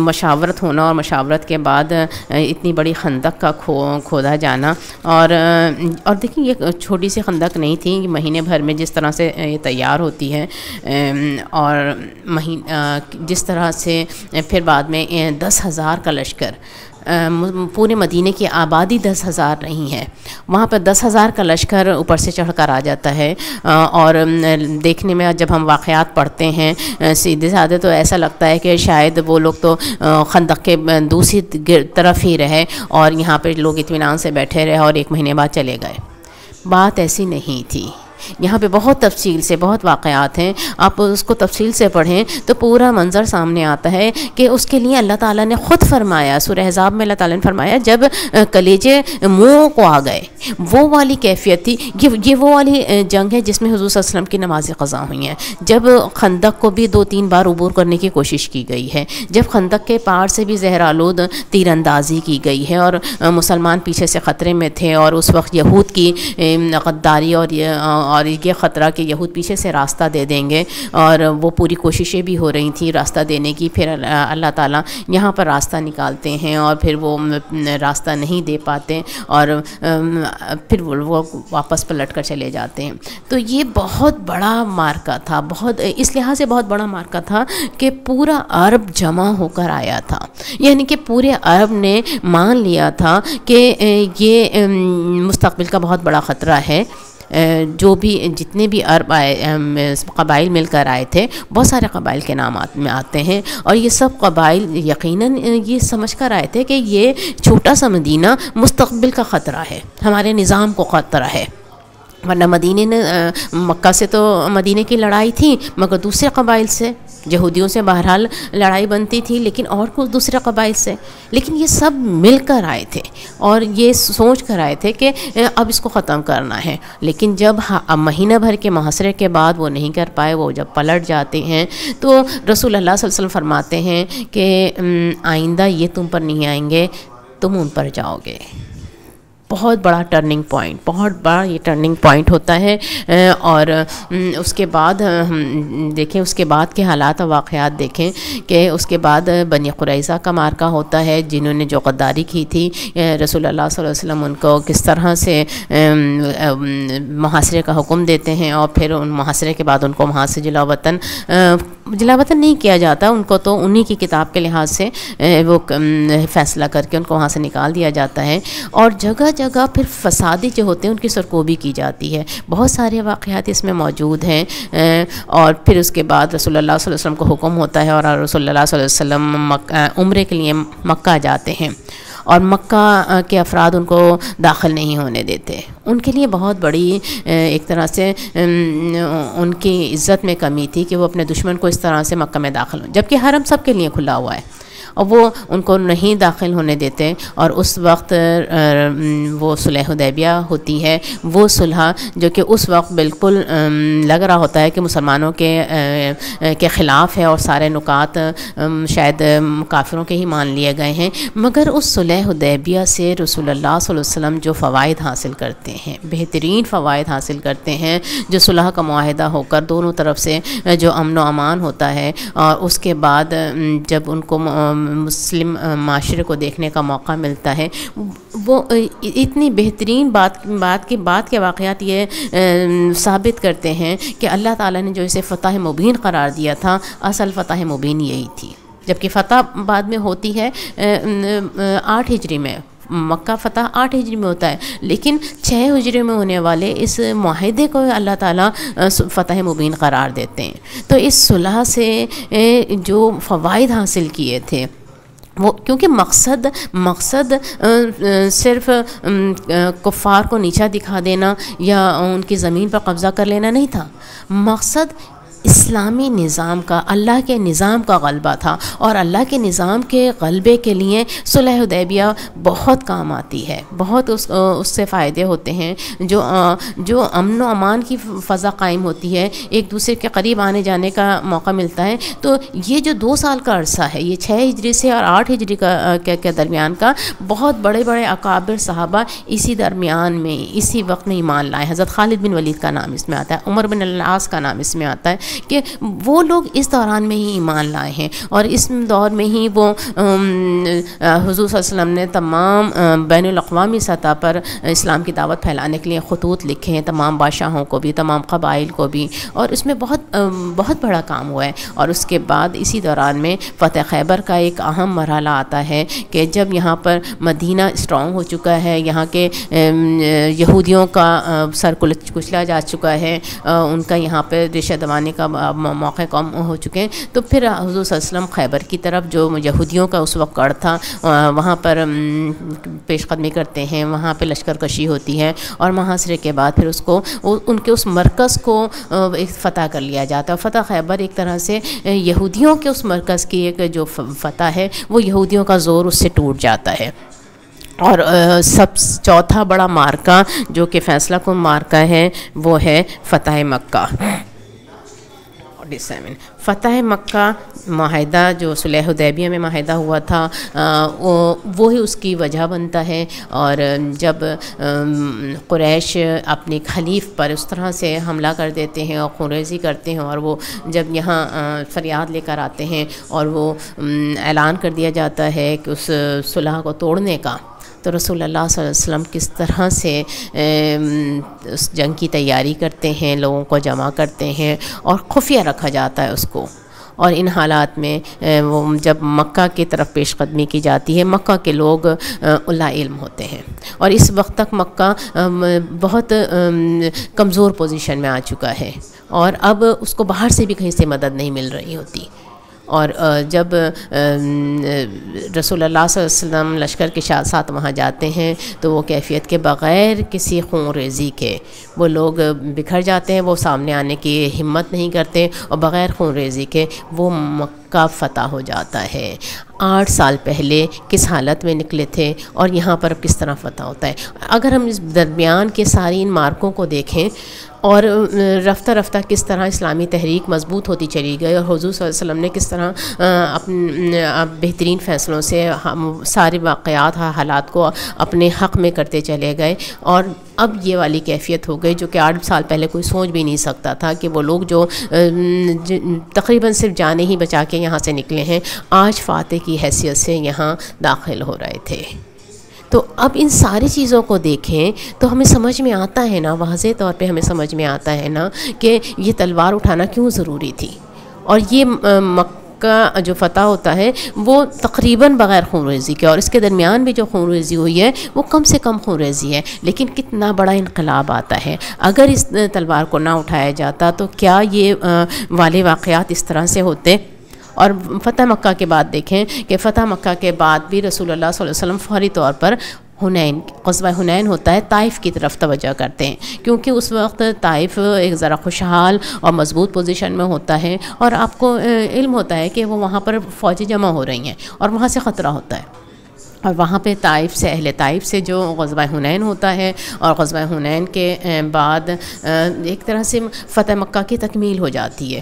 مشاورت ہونا اور مشاورت کے بعد اتنی بڑی خندق کا کھودا جانا. اور دیکھیں یہ چھوٹی سی خندق نہیں تھی، مہینے بھر میں جس طرح سے یہ تیار ہوتی ہے اور جس طرح سے پھر بعد میں 10,000 کا لشکر پورے مدینے کی آبادی 10,000 نہیں ہے، وہاں پر 10,000 کا لشکر اوپر سے چڑھ کر آ جاتا ہے، اور دیکھنے میں جب ہم واقعات پڑھتے ہیں سیدھے سادھے تو ایسا لگتا ہے کہ شاید وہ لوگ تو خندق کے دوسری طرف ہی رہے اور یہاں پہ لوگ اطمینان سے بیٹھے رہے اور 1 مہینے بعد چلے گئے۔ بات ایسی نہیں تھی، یہاں پہ بہت تفصیل سے بہت واقعات ہیں، آپ اس کو تفصیل سے پڑھیں تو پورا منظر سامنے آتا ہے کہ اس کے لیے اللہ تعالیٰ نے خود فرمایا، سورہ احزاب میں اللہ تعالیٰ نے فرمایا جب کلیجے منہ کو آ گئے، وہ والی کیفیت تھی۔ یہ وہ والی جنگ ہے جس میں حضور صلی اللہ علیہ وسلم کی نمازیں قضا ہوئی ہیں، جب خندق کو بھی 2-3 بار عبور کرنے کی کوشش کی گئی ہے، جب خندق کے پار سے بھی زہر آلود تیر اندازی کی گئی ہے اور مسلمان پیچھے سے خطرے میں تھے، اور اس وقت یہود کی غداری اور یہ خطرہ کہ یہود پیچھے سے راستہ دے دیں گے، اور وہ پوری کوششیں بھی ہو رہی تھیں راستہ دینے کی، پھر اللہ تعالیٰ یہاں پر راستہ نکالتے ہیں اور پھر وہ راستہ نہیں دے پاتے اور پھر وہ واپس پلٹ کر چلے جاتے ہیں۔ تو یہ بہت بڑا معرکہ تھا، بہت اس لحاظ سے بہت بڑا معرکہ تھا کہ پورا عرب جمع ہو کر آیا تھا، یعنی کہ پورے عرب نے مان لیا تھا کہ یہ مستقبل کا بہت بڑا خطرہ ہے۔ جو بھی جتنے بھی عرب قبائل مل کر آئے تھے، بہت سارے قبائل کے نام میں آتے ہیں، اور یہ سب قبائل یقیناً یہ سمجھ کر آئے تھے کہ یہ چھوٹا سا مدینہ مستقبل کا خطرہ ہے، ہمارے نظام کو خطرہ ہے۔ ورنہ مدینے نے مکہ سے تو مدینے کی لڑائی تھی، مگر دوسرے قبائل سے، یہودیوں سے بہرحال لڑائی بنتی تھی، لیکن اور کچھ دوسرے قبائل سے، لیکن یہ سب مل کر آئے تھے اور یہ سوچ کر آئے تھے کہ اب اس کو ختم کرنا ہے۔ لیکن جب مہینہ بھر کے محاصرے کے بعد وہ نہیں کر پائے، وہ جب پلٹ جاتے ہیں تو رسول اللہ صلی اللہ علیہ وسلم فرماتے ہیں کہ آئندہ یہ تم پر نہیں آئیں گے، تم ان پر جاؤ گے۔ بہت بڑا ٹرننگ پوائنٹ، بہت بڑا یہ ٹرننگ پوائنٹ ہوتا ہے۔ اور اس کے بعد دیکھیں، اس کے بعد کے حالات و واقعات دیکھیں کہ اس کے بعد بنی قریظہ کا معرکہ ہوتا ہے، جنہوں نے جو غداری کی تھی، رسول اللہ صلی اللہ علیہ وسلم ان کو کس طرح سے محاصرے کا حکم دیتے ہیں، اور پھر ان محاصرے کے بعد ان کو وہاں سے جلا وطن نہیں کیا جاتا، ان کو تو انہی کی کتاب کے لحاظ سے وہ فیصلہ کر کے ان کو وہاں سے نکال دیا جاتا ہے، اور جگہ جگہ پھر فسادی جو ہوتے ہیں ان کی سرکوبی کی جاتی ہے۔ بہت سارے واقعات اس میں موجود ہیں۔ اور پھر اس کے بعد رسول اللہ صلی اللہ علیہ وسلم کو حکم ہوتا ہے، اور رسول اللہ صلی اللہ علیہ وسلم عمرے کے لیے مکہ جاتے ہیں، اور مکہ کے افراد ان کو داخل نہیں ہونے دیتے۔ ان کے لیے بہت بڑی ایک طرح سے ان کی عزت میں کمی تھی کہ وہ اپنے دشمن کو اس طرح سے مکہ میں داخل ہوں، جبکہ حرم سب کے لیے کھلا ہوا ہے، اور وہ ان کو نہیں داخل ہونے دیتے۔ اور اس وقت وہ صلح حدیبیہ ہوتی ہے، وہ صلح جو کہ اس وقت بالکل لگ رہا ہوتا ہے کہ مسلمانوں کے خلاف ہے، اور سارے نکات شاید کافروں کے ہی مان لیے گئے ہیں، مگر اس صلح حدیبیہ سے رسول اللہ صلی اللہ علیہ وسلم جو فوائد حاصل کرتے ہیں، بہترین فوائد حاصل کرتے ہیں، جو صلح کا معاہدہ ہو کر دونوں طرف سے جو امن و امان ہوتا ہے، اور اس کے بعد جب ان کو مسلم معاشرے کو دیکھنے کا موقع ملتا ہے، وہ اتنی بہترین بات کے واقعات یہ ثابت کرتے ہیں کہ اللہ تعالیٰ نے جو اسے فتح مبین قرار دیا تھا، اصل فتح مبین یہی تھی، جبکہ فتح بعد میں ہوتی ہے 8 ہجری میں، مکہ فتح 8 ہجری میں ہوتا ہے، لیکن 6 ہجری میں ہونے والے اس معاہدے کو اللہ تعالیٰ فتح مبین قرار دیتے ہیں۔ تو اس صلح سے جو فوائد حاصل کیے تھے وہ، کیونکہ مقصد صرف کفار کو نیچا دکھا دینا یا ان کی زمین پر قبضہ کر لینا نہیں تھا، مقصد اسلامی نظام کا، اللہ کے نظام کا غلبہ تھا، اور اللہ کے نظام کے غلبے کے لیے صلح حدیبیہ بہت کام آتی ہے، بہت اس سے فائدے ہوتے ہیں، جو امن و امان کی فضا قائم ہوتی ہے، ایک دوسرے کے قریب آنے جانے کا موقع ملتا ہے۔ تو یہ جو 2 سال کا عرصہ ہے، یہ 6 ہجری سے اور 8 ہجری کے درمیان کا، بہت بڑے بڑے اکابر صحابہ اسی درمیان میں، اسی وقت میں ایمان لائے۔ حضرت خالد بن ولید کا نام اس میں آتا ہے، عمر بن العاص کا نام اس میں آتا ہے، کہ وہ لوگ اس دوران میں ہی ایمان لائے ہیں، اور اس دور میں ہی وہ حضور صلی اللہ علیہ وسلم نے تمام بین الاقوامی سطح پر اسلام کی دعوت پھیلانے کے لیے خطوط لکھے ہیں، تمام بادشاہوں کو بھی، تمام قبائل کو بھی، اور اس میں بہت بڑا کام ہوا ہے۔ اور اس کے بعد اسی دوران میں فتح خیبر کا ایک اہم مرحلہ آتا ہے کہ جب یہاں پر مدینہ اسٹرانگ ہو چکا ہے، یہاں کے یہودیوں کا سر کچلا جا چکا ہے، ان کا یہاں پہ ریشہ دبانے کا موقع کم ہو چکے ہیں، تو پھر حضور صلی اللہ علیہ وسلم خیبر کی طرف جو یہودیوں کا اس وقت گڑھ تھا وہاں پر پیش قدمی کرتے ہیں، وہاں پہ لشکر کشی ہوتی ہے، اور محاصرے کے بعد پھر اس کو ان کے اس مرکز کو ایک فتح کر لیا جاتا ہے۔ فتح خیبر ایک طرح سے یہودیوں کے اس مرکز کی ایک جو فتح ہے وہ یہودیوں کا زور اس سے ٹوٹ جاتا ہے۔ اور چوتھا بڑا مارکہ جو کہ فیصلہ کن مارکہ ہے وہ ہے فتح مکہ۔ فتح مکہ معاہدہ جو صلح حدیبیہ میں معاہدہ ہوا تھا وہی اس کی وجہ بنتا ہے، اور جب قریش اپنے خلیف پر اس طرح سے حملہ کر دیتے ہیں اور خونریزی کرتے ہیں، اور وہ جب یہاں فریاد لے کر آتے ہیں اور وہ اعلان کر دیا جاتا ہے کہ اس صلح کو توڑنے کا، تو رسول اللہ صلی اللہ علیہ وسلم کس طرح سے اس جنگ کی تیاری کرتے ہیں، لوگوں کو جمع کرتے ہیں اور خفیہ رکھا جاتا ہے اس کو۔ اور ان حالات میں وہ جب مکہ کی طرف پیش قدمی کی جاتی ہے، مکہ کے لوگ الا علم ہوتے ہیں، اور اس وقت تک مکہ بہت کمزور پوزیشن میں آ چکا ہے، اور اب اس کو باہر سے بھی کہیں سے مدد نہیں مل رہی ہوتی۔ اور جب رسول اللہ صلی اللہ علیہ وسلم لشکر کے ساتھ وہاں جاتے ہیں تو وہ کیفیت کے بغیر کسی خون ریزی کے وہ لوگ بکھر جاتے ہیں، وہ سامنے آنے کی ہمت نہیں کرتے، اور بغیر خون ریزی کے وہ مکہ فتح ہو جاتا ہے۔ 8 سال پہلے کس حالت میں نکلے تھے اور یہاں پر اب کس طرح فتح ہوتا ہے۔ اگر ہم اس درمیان کے ساری ان مارکوں کو دیکھیں اور رفتہ رفتہ کس طرح اسلامی تحریک مضبوط ہوتی چلی گئی، اور حضور صلی اللہ علیہ وسلم نے کس طرح بہترین فیصلوں سے سارے واقعات حالات کو اپنے حق میں کرتے چلے گئے، اور اب یہ والی کیفیت ہو گئی جو کہ 8 سال پہلے کوئی سوچ بھی نہیں سکتا تھا کہ وہ لوگ جو تقریباً صرف جانے ہی بچا کے یہاں سے نکلے ہیں، آج فاتح کی حیثیت سے یہاں داخل ہو رہے تھے۔ تو اب ان ساری چیزوں کو دیکھیں تو ہمیں سمجھ میں آتا ہے نا، واضح طور پہ ہمیں سمجھ میں آتا ہے نا کہ یہ تلوار اٹھانا کیوں ضروری تھی، اور یہ مکہ جو فتح ہوتا ہے وہ تقریباً بغیر خون ریزی کے، اور اس کے درمیان بھی جو خون ریزی ہوئی ہے وہ کم سے کم خون ریزی ہے، لیکن کتنا بڑا انقلاب آتا ہے۔ اگر اس تلوار کو نہ اٹھایا جاتا تو کیا یہ والے واقعات اس طرح سے ہوتے؟ اور فتح مکہ کے بعد دیکھیں کہ فتح مکہ کے بعد بھی رسول اللہ صلی اللہ علیہ وسلم فوری طور پر غزوہ حنین ہوتا ہے، طائف کی طرف توجہ کرتے ہیں، کیونکہ اس وقت طائف ایک ذرا خوشحال اور مضبوط پوزیشن میں ہوتا ہے، اور آپ کو علم ہوتا ہے کہ وہ وہاں پر فوجیں جمع ہو رہی ہیں اور وہاں سے خطرہ ہوتا ہے، اور وہاں پہ طائف سے اہل طائف سے جو غزوہ حنین ہوتا ہے، اور غزوہ حنین کے بعد ایک طرح سے فتح مکہ کی تکمیل ہو جاتی ہے۔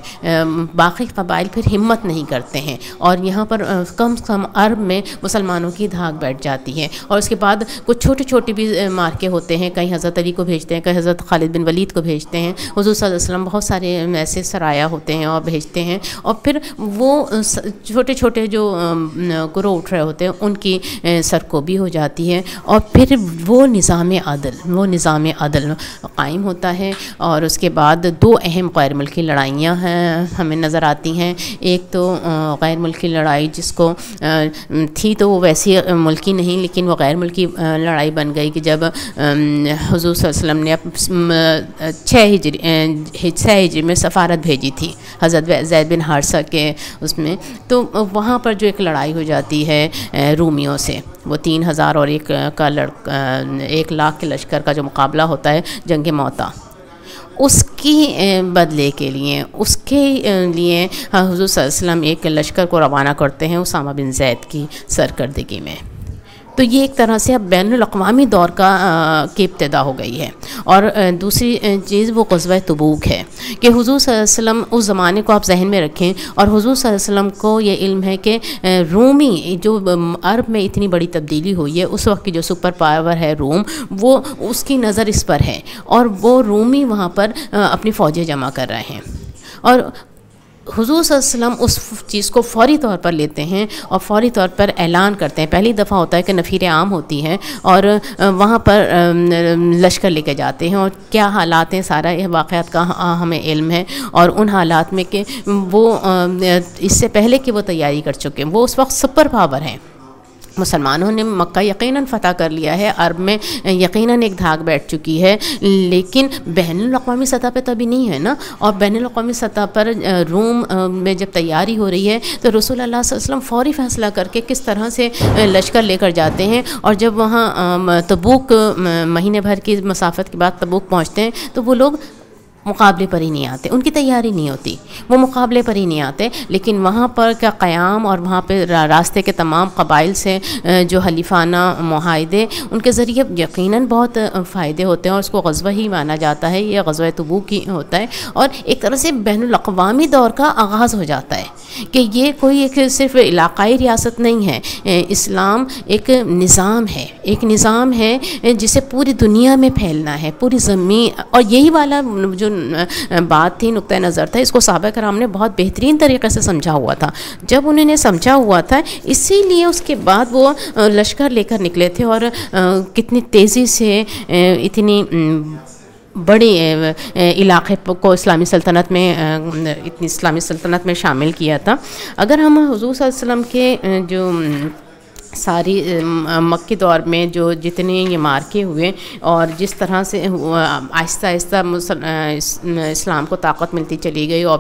باقی قبائل پھر ہمت نہیں کرتے ہیں، اور یہاں پر کم سے کم عرب میں مسلمانوں کی دھاک بیٹھ جاتی ہے، اور اس کے بعد کچھ چھوٹے چھوٹے بھی مارکے ہوتے ہیں، کہیں حضرت علی کو بھیجتے ہیں، کہیں حضرت خالد بن ولید کو بھیجتے ہیں، حضور صلی اللہ علیہ وسلم بہت سارے ایسے سرایا ہوتے ہیں اور بھیجتے ہیں، اور پھر وہ چھوٹے چھوٹے جو گروہ اٹھ رہے ہوتے ہیں ان کی سرکوبی ہو جاتی ہے، اور پھر وہ نظام عدل قائم ہوتا ہے۔ اور اس کے بعد 2 اہم غیر ملکی لڑائیاں ہمیں نظر آتی ہیں۔ ایک تو غیر ملکی لڑائی جس کو تھی تو وہ ویسی ملکی نہیں، لیکن وہ غیر ملکی لڑائی بن گئی کہ جب حضور صلی اللہ علیہ وسلم نے 6 ہجری میں سفارت بھیجی تھی حضرت زید بن حارثہ کے اس میں، تو وہاں پر جو ایک لڑائی ہو جاتی ہے رومیوں سے، وہ 3000 اور 1 لاکھ کے لشکر کا جو مقابلہ ہوتا ہے جنگ موتا، اس کی بدلے کے لیے حضور صلی اللہ علیہ وسلم ایک لشکر کو روانہ کرتے ہیں اسامہ بن زید کی سرکردگی میں۔ تو یہ ایک طرح سے اب بین الاقوامی دور کی ابتدا ہو گئی ہے۔ اور دوسری چیز وہ غزوہ تبوک ہے کہ حضور صلی اللہ علیہ وسلم اس زمانے کو آپ ذہن میں رکھیں، اور حضور صلی اللہ علیہ وسلم کو یہ علم ہے کہ رومی جو عرب میں اتنی بڑی تبدیلی ہوئی ہے، اس وقت کی جو سپر پاور ہے روم، وہ اس کی نظر اس پر ہے، اور وہ رومی وہاں پر اپنی فوجیں جمع کر رہے ہیں، اور حضور صلی اللہ علیہ وسلم اس چیز کو فوری طور پر لیتے ہیں اور فوری طور پر اعلان کرتے ہیں. پہلی دفعہ ہوتا ہے کہ نفیر عام ہوتی ہے اور وہاں پر لشکر لے کے جاتے ہیں، اور کیا حالات ہیں سارا یہ واقعات کا ہمیں علم ہے، اور ان حالات میں کہ وہ اس سے پہلے کہ وہ تیاری کر چکے ہیں، وہ اس وقت سپر پاور ہیں. مسلمانوں نے مکہ یقیناً فتح کر لیا ہے، عرب میں یقیناً ایک دھاک بیٹھ چکی ہے، لیکن بین الاقوامی سطح پہ تو ابھی نہیں ہے نا. اور بین الاقوامی سطح پر روم میں جب تیاری ہو رہی ہے تو رسول اللہ صلی اللہ علیہ وسلم فوری فیصلہ کر کے کس طرح سے لشکر لے کر جاتے ہیں. اور جب وہاں تبوک مہینے بھر کی مسافت کے بعد تبوک پہنچتے ہیں تو وہ لوگ مقابلے پر ہی نہیں آتے، ان کی تیاری نہیں ہوتی، وہ مقابلے پر ہی نہیں آتے. لیکن وہاں پر کا قیام اور وہاں پہ راستے کے تمام قبائل سے جو حلیفانہ معاہدے، ان کے ذریعے یقیناً بہت فائدے ہوتے ہیں، اور اس کو غزوہ ہی مانا جاتا ہے. یہ غزوہ تبوک ہی ہوتا ہے، اور ایک طرح سے بین الاقوامی دور کا آغاز ہو جاتا ہے کہ یہ کوئی ایک صرف علاقائی ریاست نہیں ہے. اسلام ایک نظام ہے، ایک نظام ہے جسے پوری دنیا میں پھیلنا ہے، پوری زمین. اور یہی والا جو بات تھی، نقطہ نظر تھا، اس کو صحابہ کرام نے بہت بہترین طریقے سے سمجھا ہوا تھا. جب انہوں نے سمجھا ہوا تھا، اسی لیے اس کے بعد وہ لشکر لے کر نکلے تھے، اور کتنی تیزی سے اتنی بڑی علاقے کو اسلامی سلطنت میں اتنی اسلامی سلطنت میں شامل کیا تھا. اگر ہم حضور صلی اللہ علیہ وسلم کے جو ساری مکی دور میں جو جتنے یہ مارکے ہوئے اور جس طرح سے آہستہ آہستہ اسلام کو طاقت ملتی چلی گئی، اور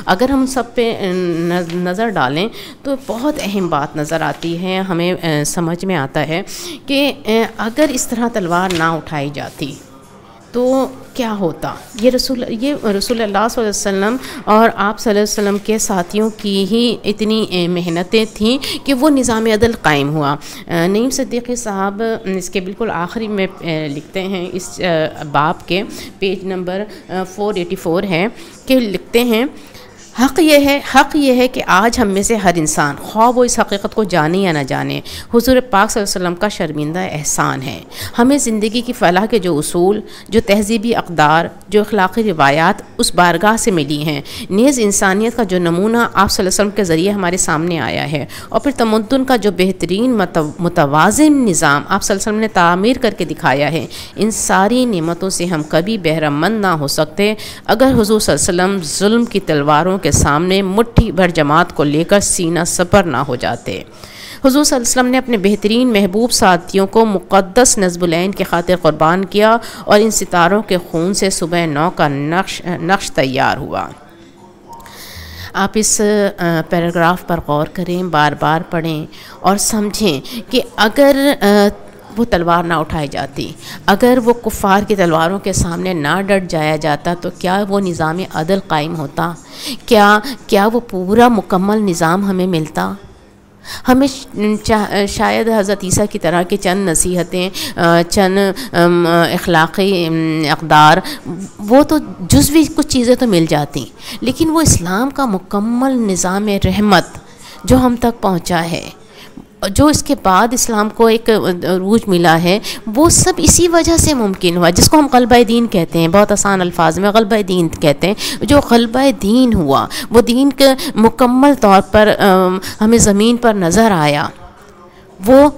اگر ہم سب پہ نظر ڈالیں تو بہت اہم بات نظر آتی ہے، ہمیں سمجھ میں آتا ہے کہ اگر اس طرح تلوار نہ اٹھائی جاتی تو کیا ہوتا. یہ رسول اللہ صلی اللہ علیہ وسلم اور آپ صلی اللہ علیہ وسلم کے ساتھیوں کی ہی اتنی محنتیں تھیں کہ وہ نظام عدل قائم ہوا. نعیم صدیقی صاحب اس کے بالکل آخری میں لکھتے ہیں، اس باب کے پیج نمبر 484 ہے کہ لکھتے ہیں، حق یہ ہے کہ آج ہم میں سے ہر انسان، خواہ وہ اس حقیقت کو جانے یا نہ جانے، حضور پاک صلی اللہ علیہ وسلم کا شرمندہ احسان ہے. ہمیں زندگی کی فلاح کے جو اصول، جو تہذیبی اقدار، جو اخلاقی روایات اس بارگاہ سے ملی ہیں، نیز انسانیت کا جو نمونہ آپ صلی اللہ علیہ وسلم کے ذریعے ہمارے سامنے آیا ہے، اور پھر تمدن کا جو بہترین متوازن نظام آپ صلی اللہ علیہ وسلم نے تعمیر کر کے دکھایا ہے، ان ساری نعمتوں سے ہم کبھی بہرہ مند نہ ہو سکتے اگر حضور صلی اللہ علیہ وسلم ظلم کی تلواروں کے سامنے مٹھی بھر جماعت کو لے کر سینہ سپر نہ ہو جاتے. حضور صلی اللہ علیہ وسلم نے اپنے بہترین محبوب ساتھیوں کو مقدس نصب العین کی خاطر قربان کیا، اور ان ستاروں کے خون سے صبح نو کا نقش تیار ہوا. آپ اس پیراگراف پر غور کریں، بار بار پڑھیں اور سمجھیں کہ اگر وہ تلوار نہ اٹھائی جاتی، اگر وہ کفار کی تلواروں کے سامنے نہ ڈٹ جایا جاتا، تو کیا وہ نظام عدل قائم ہوتا؟ کیا وہ پورا مکمل نظام ہمیں ملتا؟ ہمیں شاید حضرت عیسیٰ کی طرح کی چند نصیحتیں، چند اخلاقی اقدار، وہ تو جزوی کچھ چیزیں تو مل جاتی، لیکن وہ اسلام کا مکمل نظام رحمت جو ہم تک پہنچا ہے، جو اس کے بعد اسلام کو ایک عروج ملا ہے، وہ سب اسی وجہ سے ممکن ہوا، جس کو ہم غلبہ دین کہتے ہیں، بہت آسان الفاظ میں غلبہ دین کہتے ہیں. جو غلبہ دین ہوا، وہ دین کے مکمل طور پر ہمیں زمین پر نظر آیا، وہ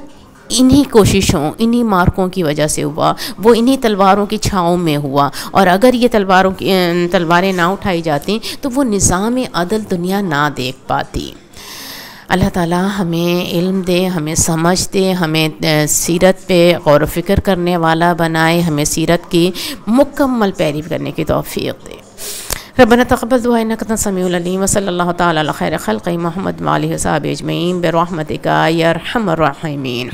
انہی کوششوں، انہی مارکوں کی وجہ سے ہوا، وہ انہی تلواروں کی چھاؤں میں ہوا. اور اگر یہ تلواریں نہ اٹھائی جاتی تو وہ نظام عدل دنیا نہ دیکھ پاتی. اللہ تعالیٰ ہمیں علم دے، ہمیں سمجھ دے، ہمیں سیرت پہ غور و فکر کرنے والا بنائے، ہمیں سیرت کی مکمل پیروی کرنے کی توفیق دے. ربنا تقبل دعاء انک انت السمیع العلیم، وصلی اللہ تعالی علی خیر خلق محمد وآلہ وصحبہ اجمعین برحمتک یا ارحم الراحمین.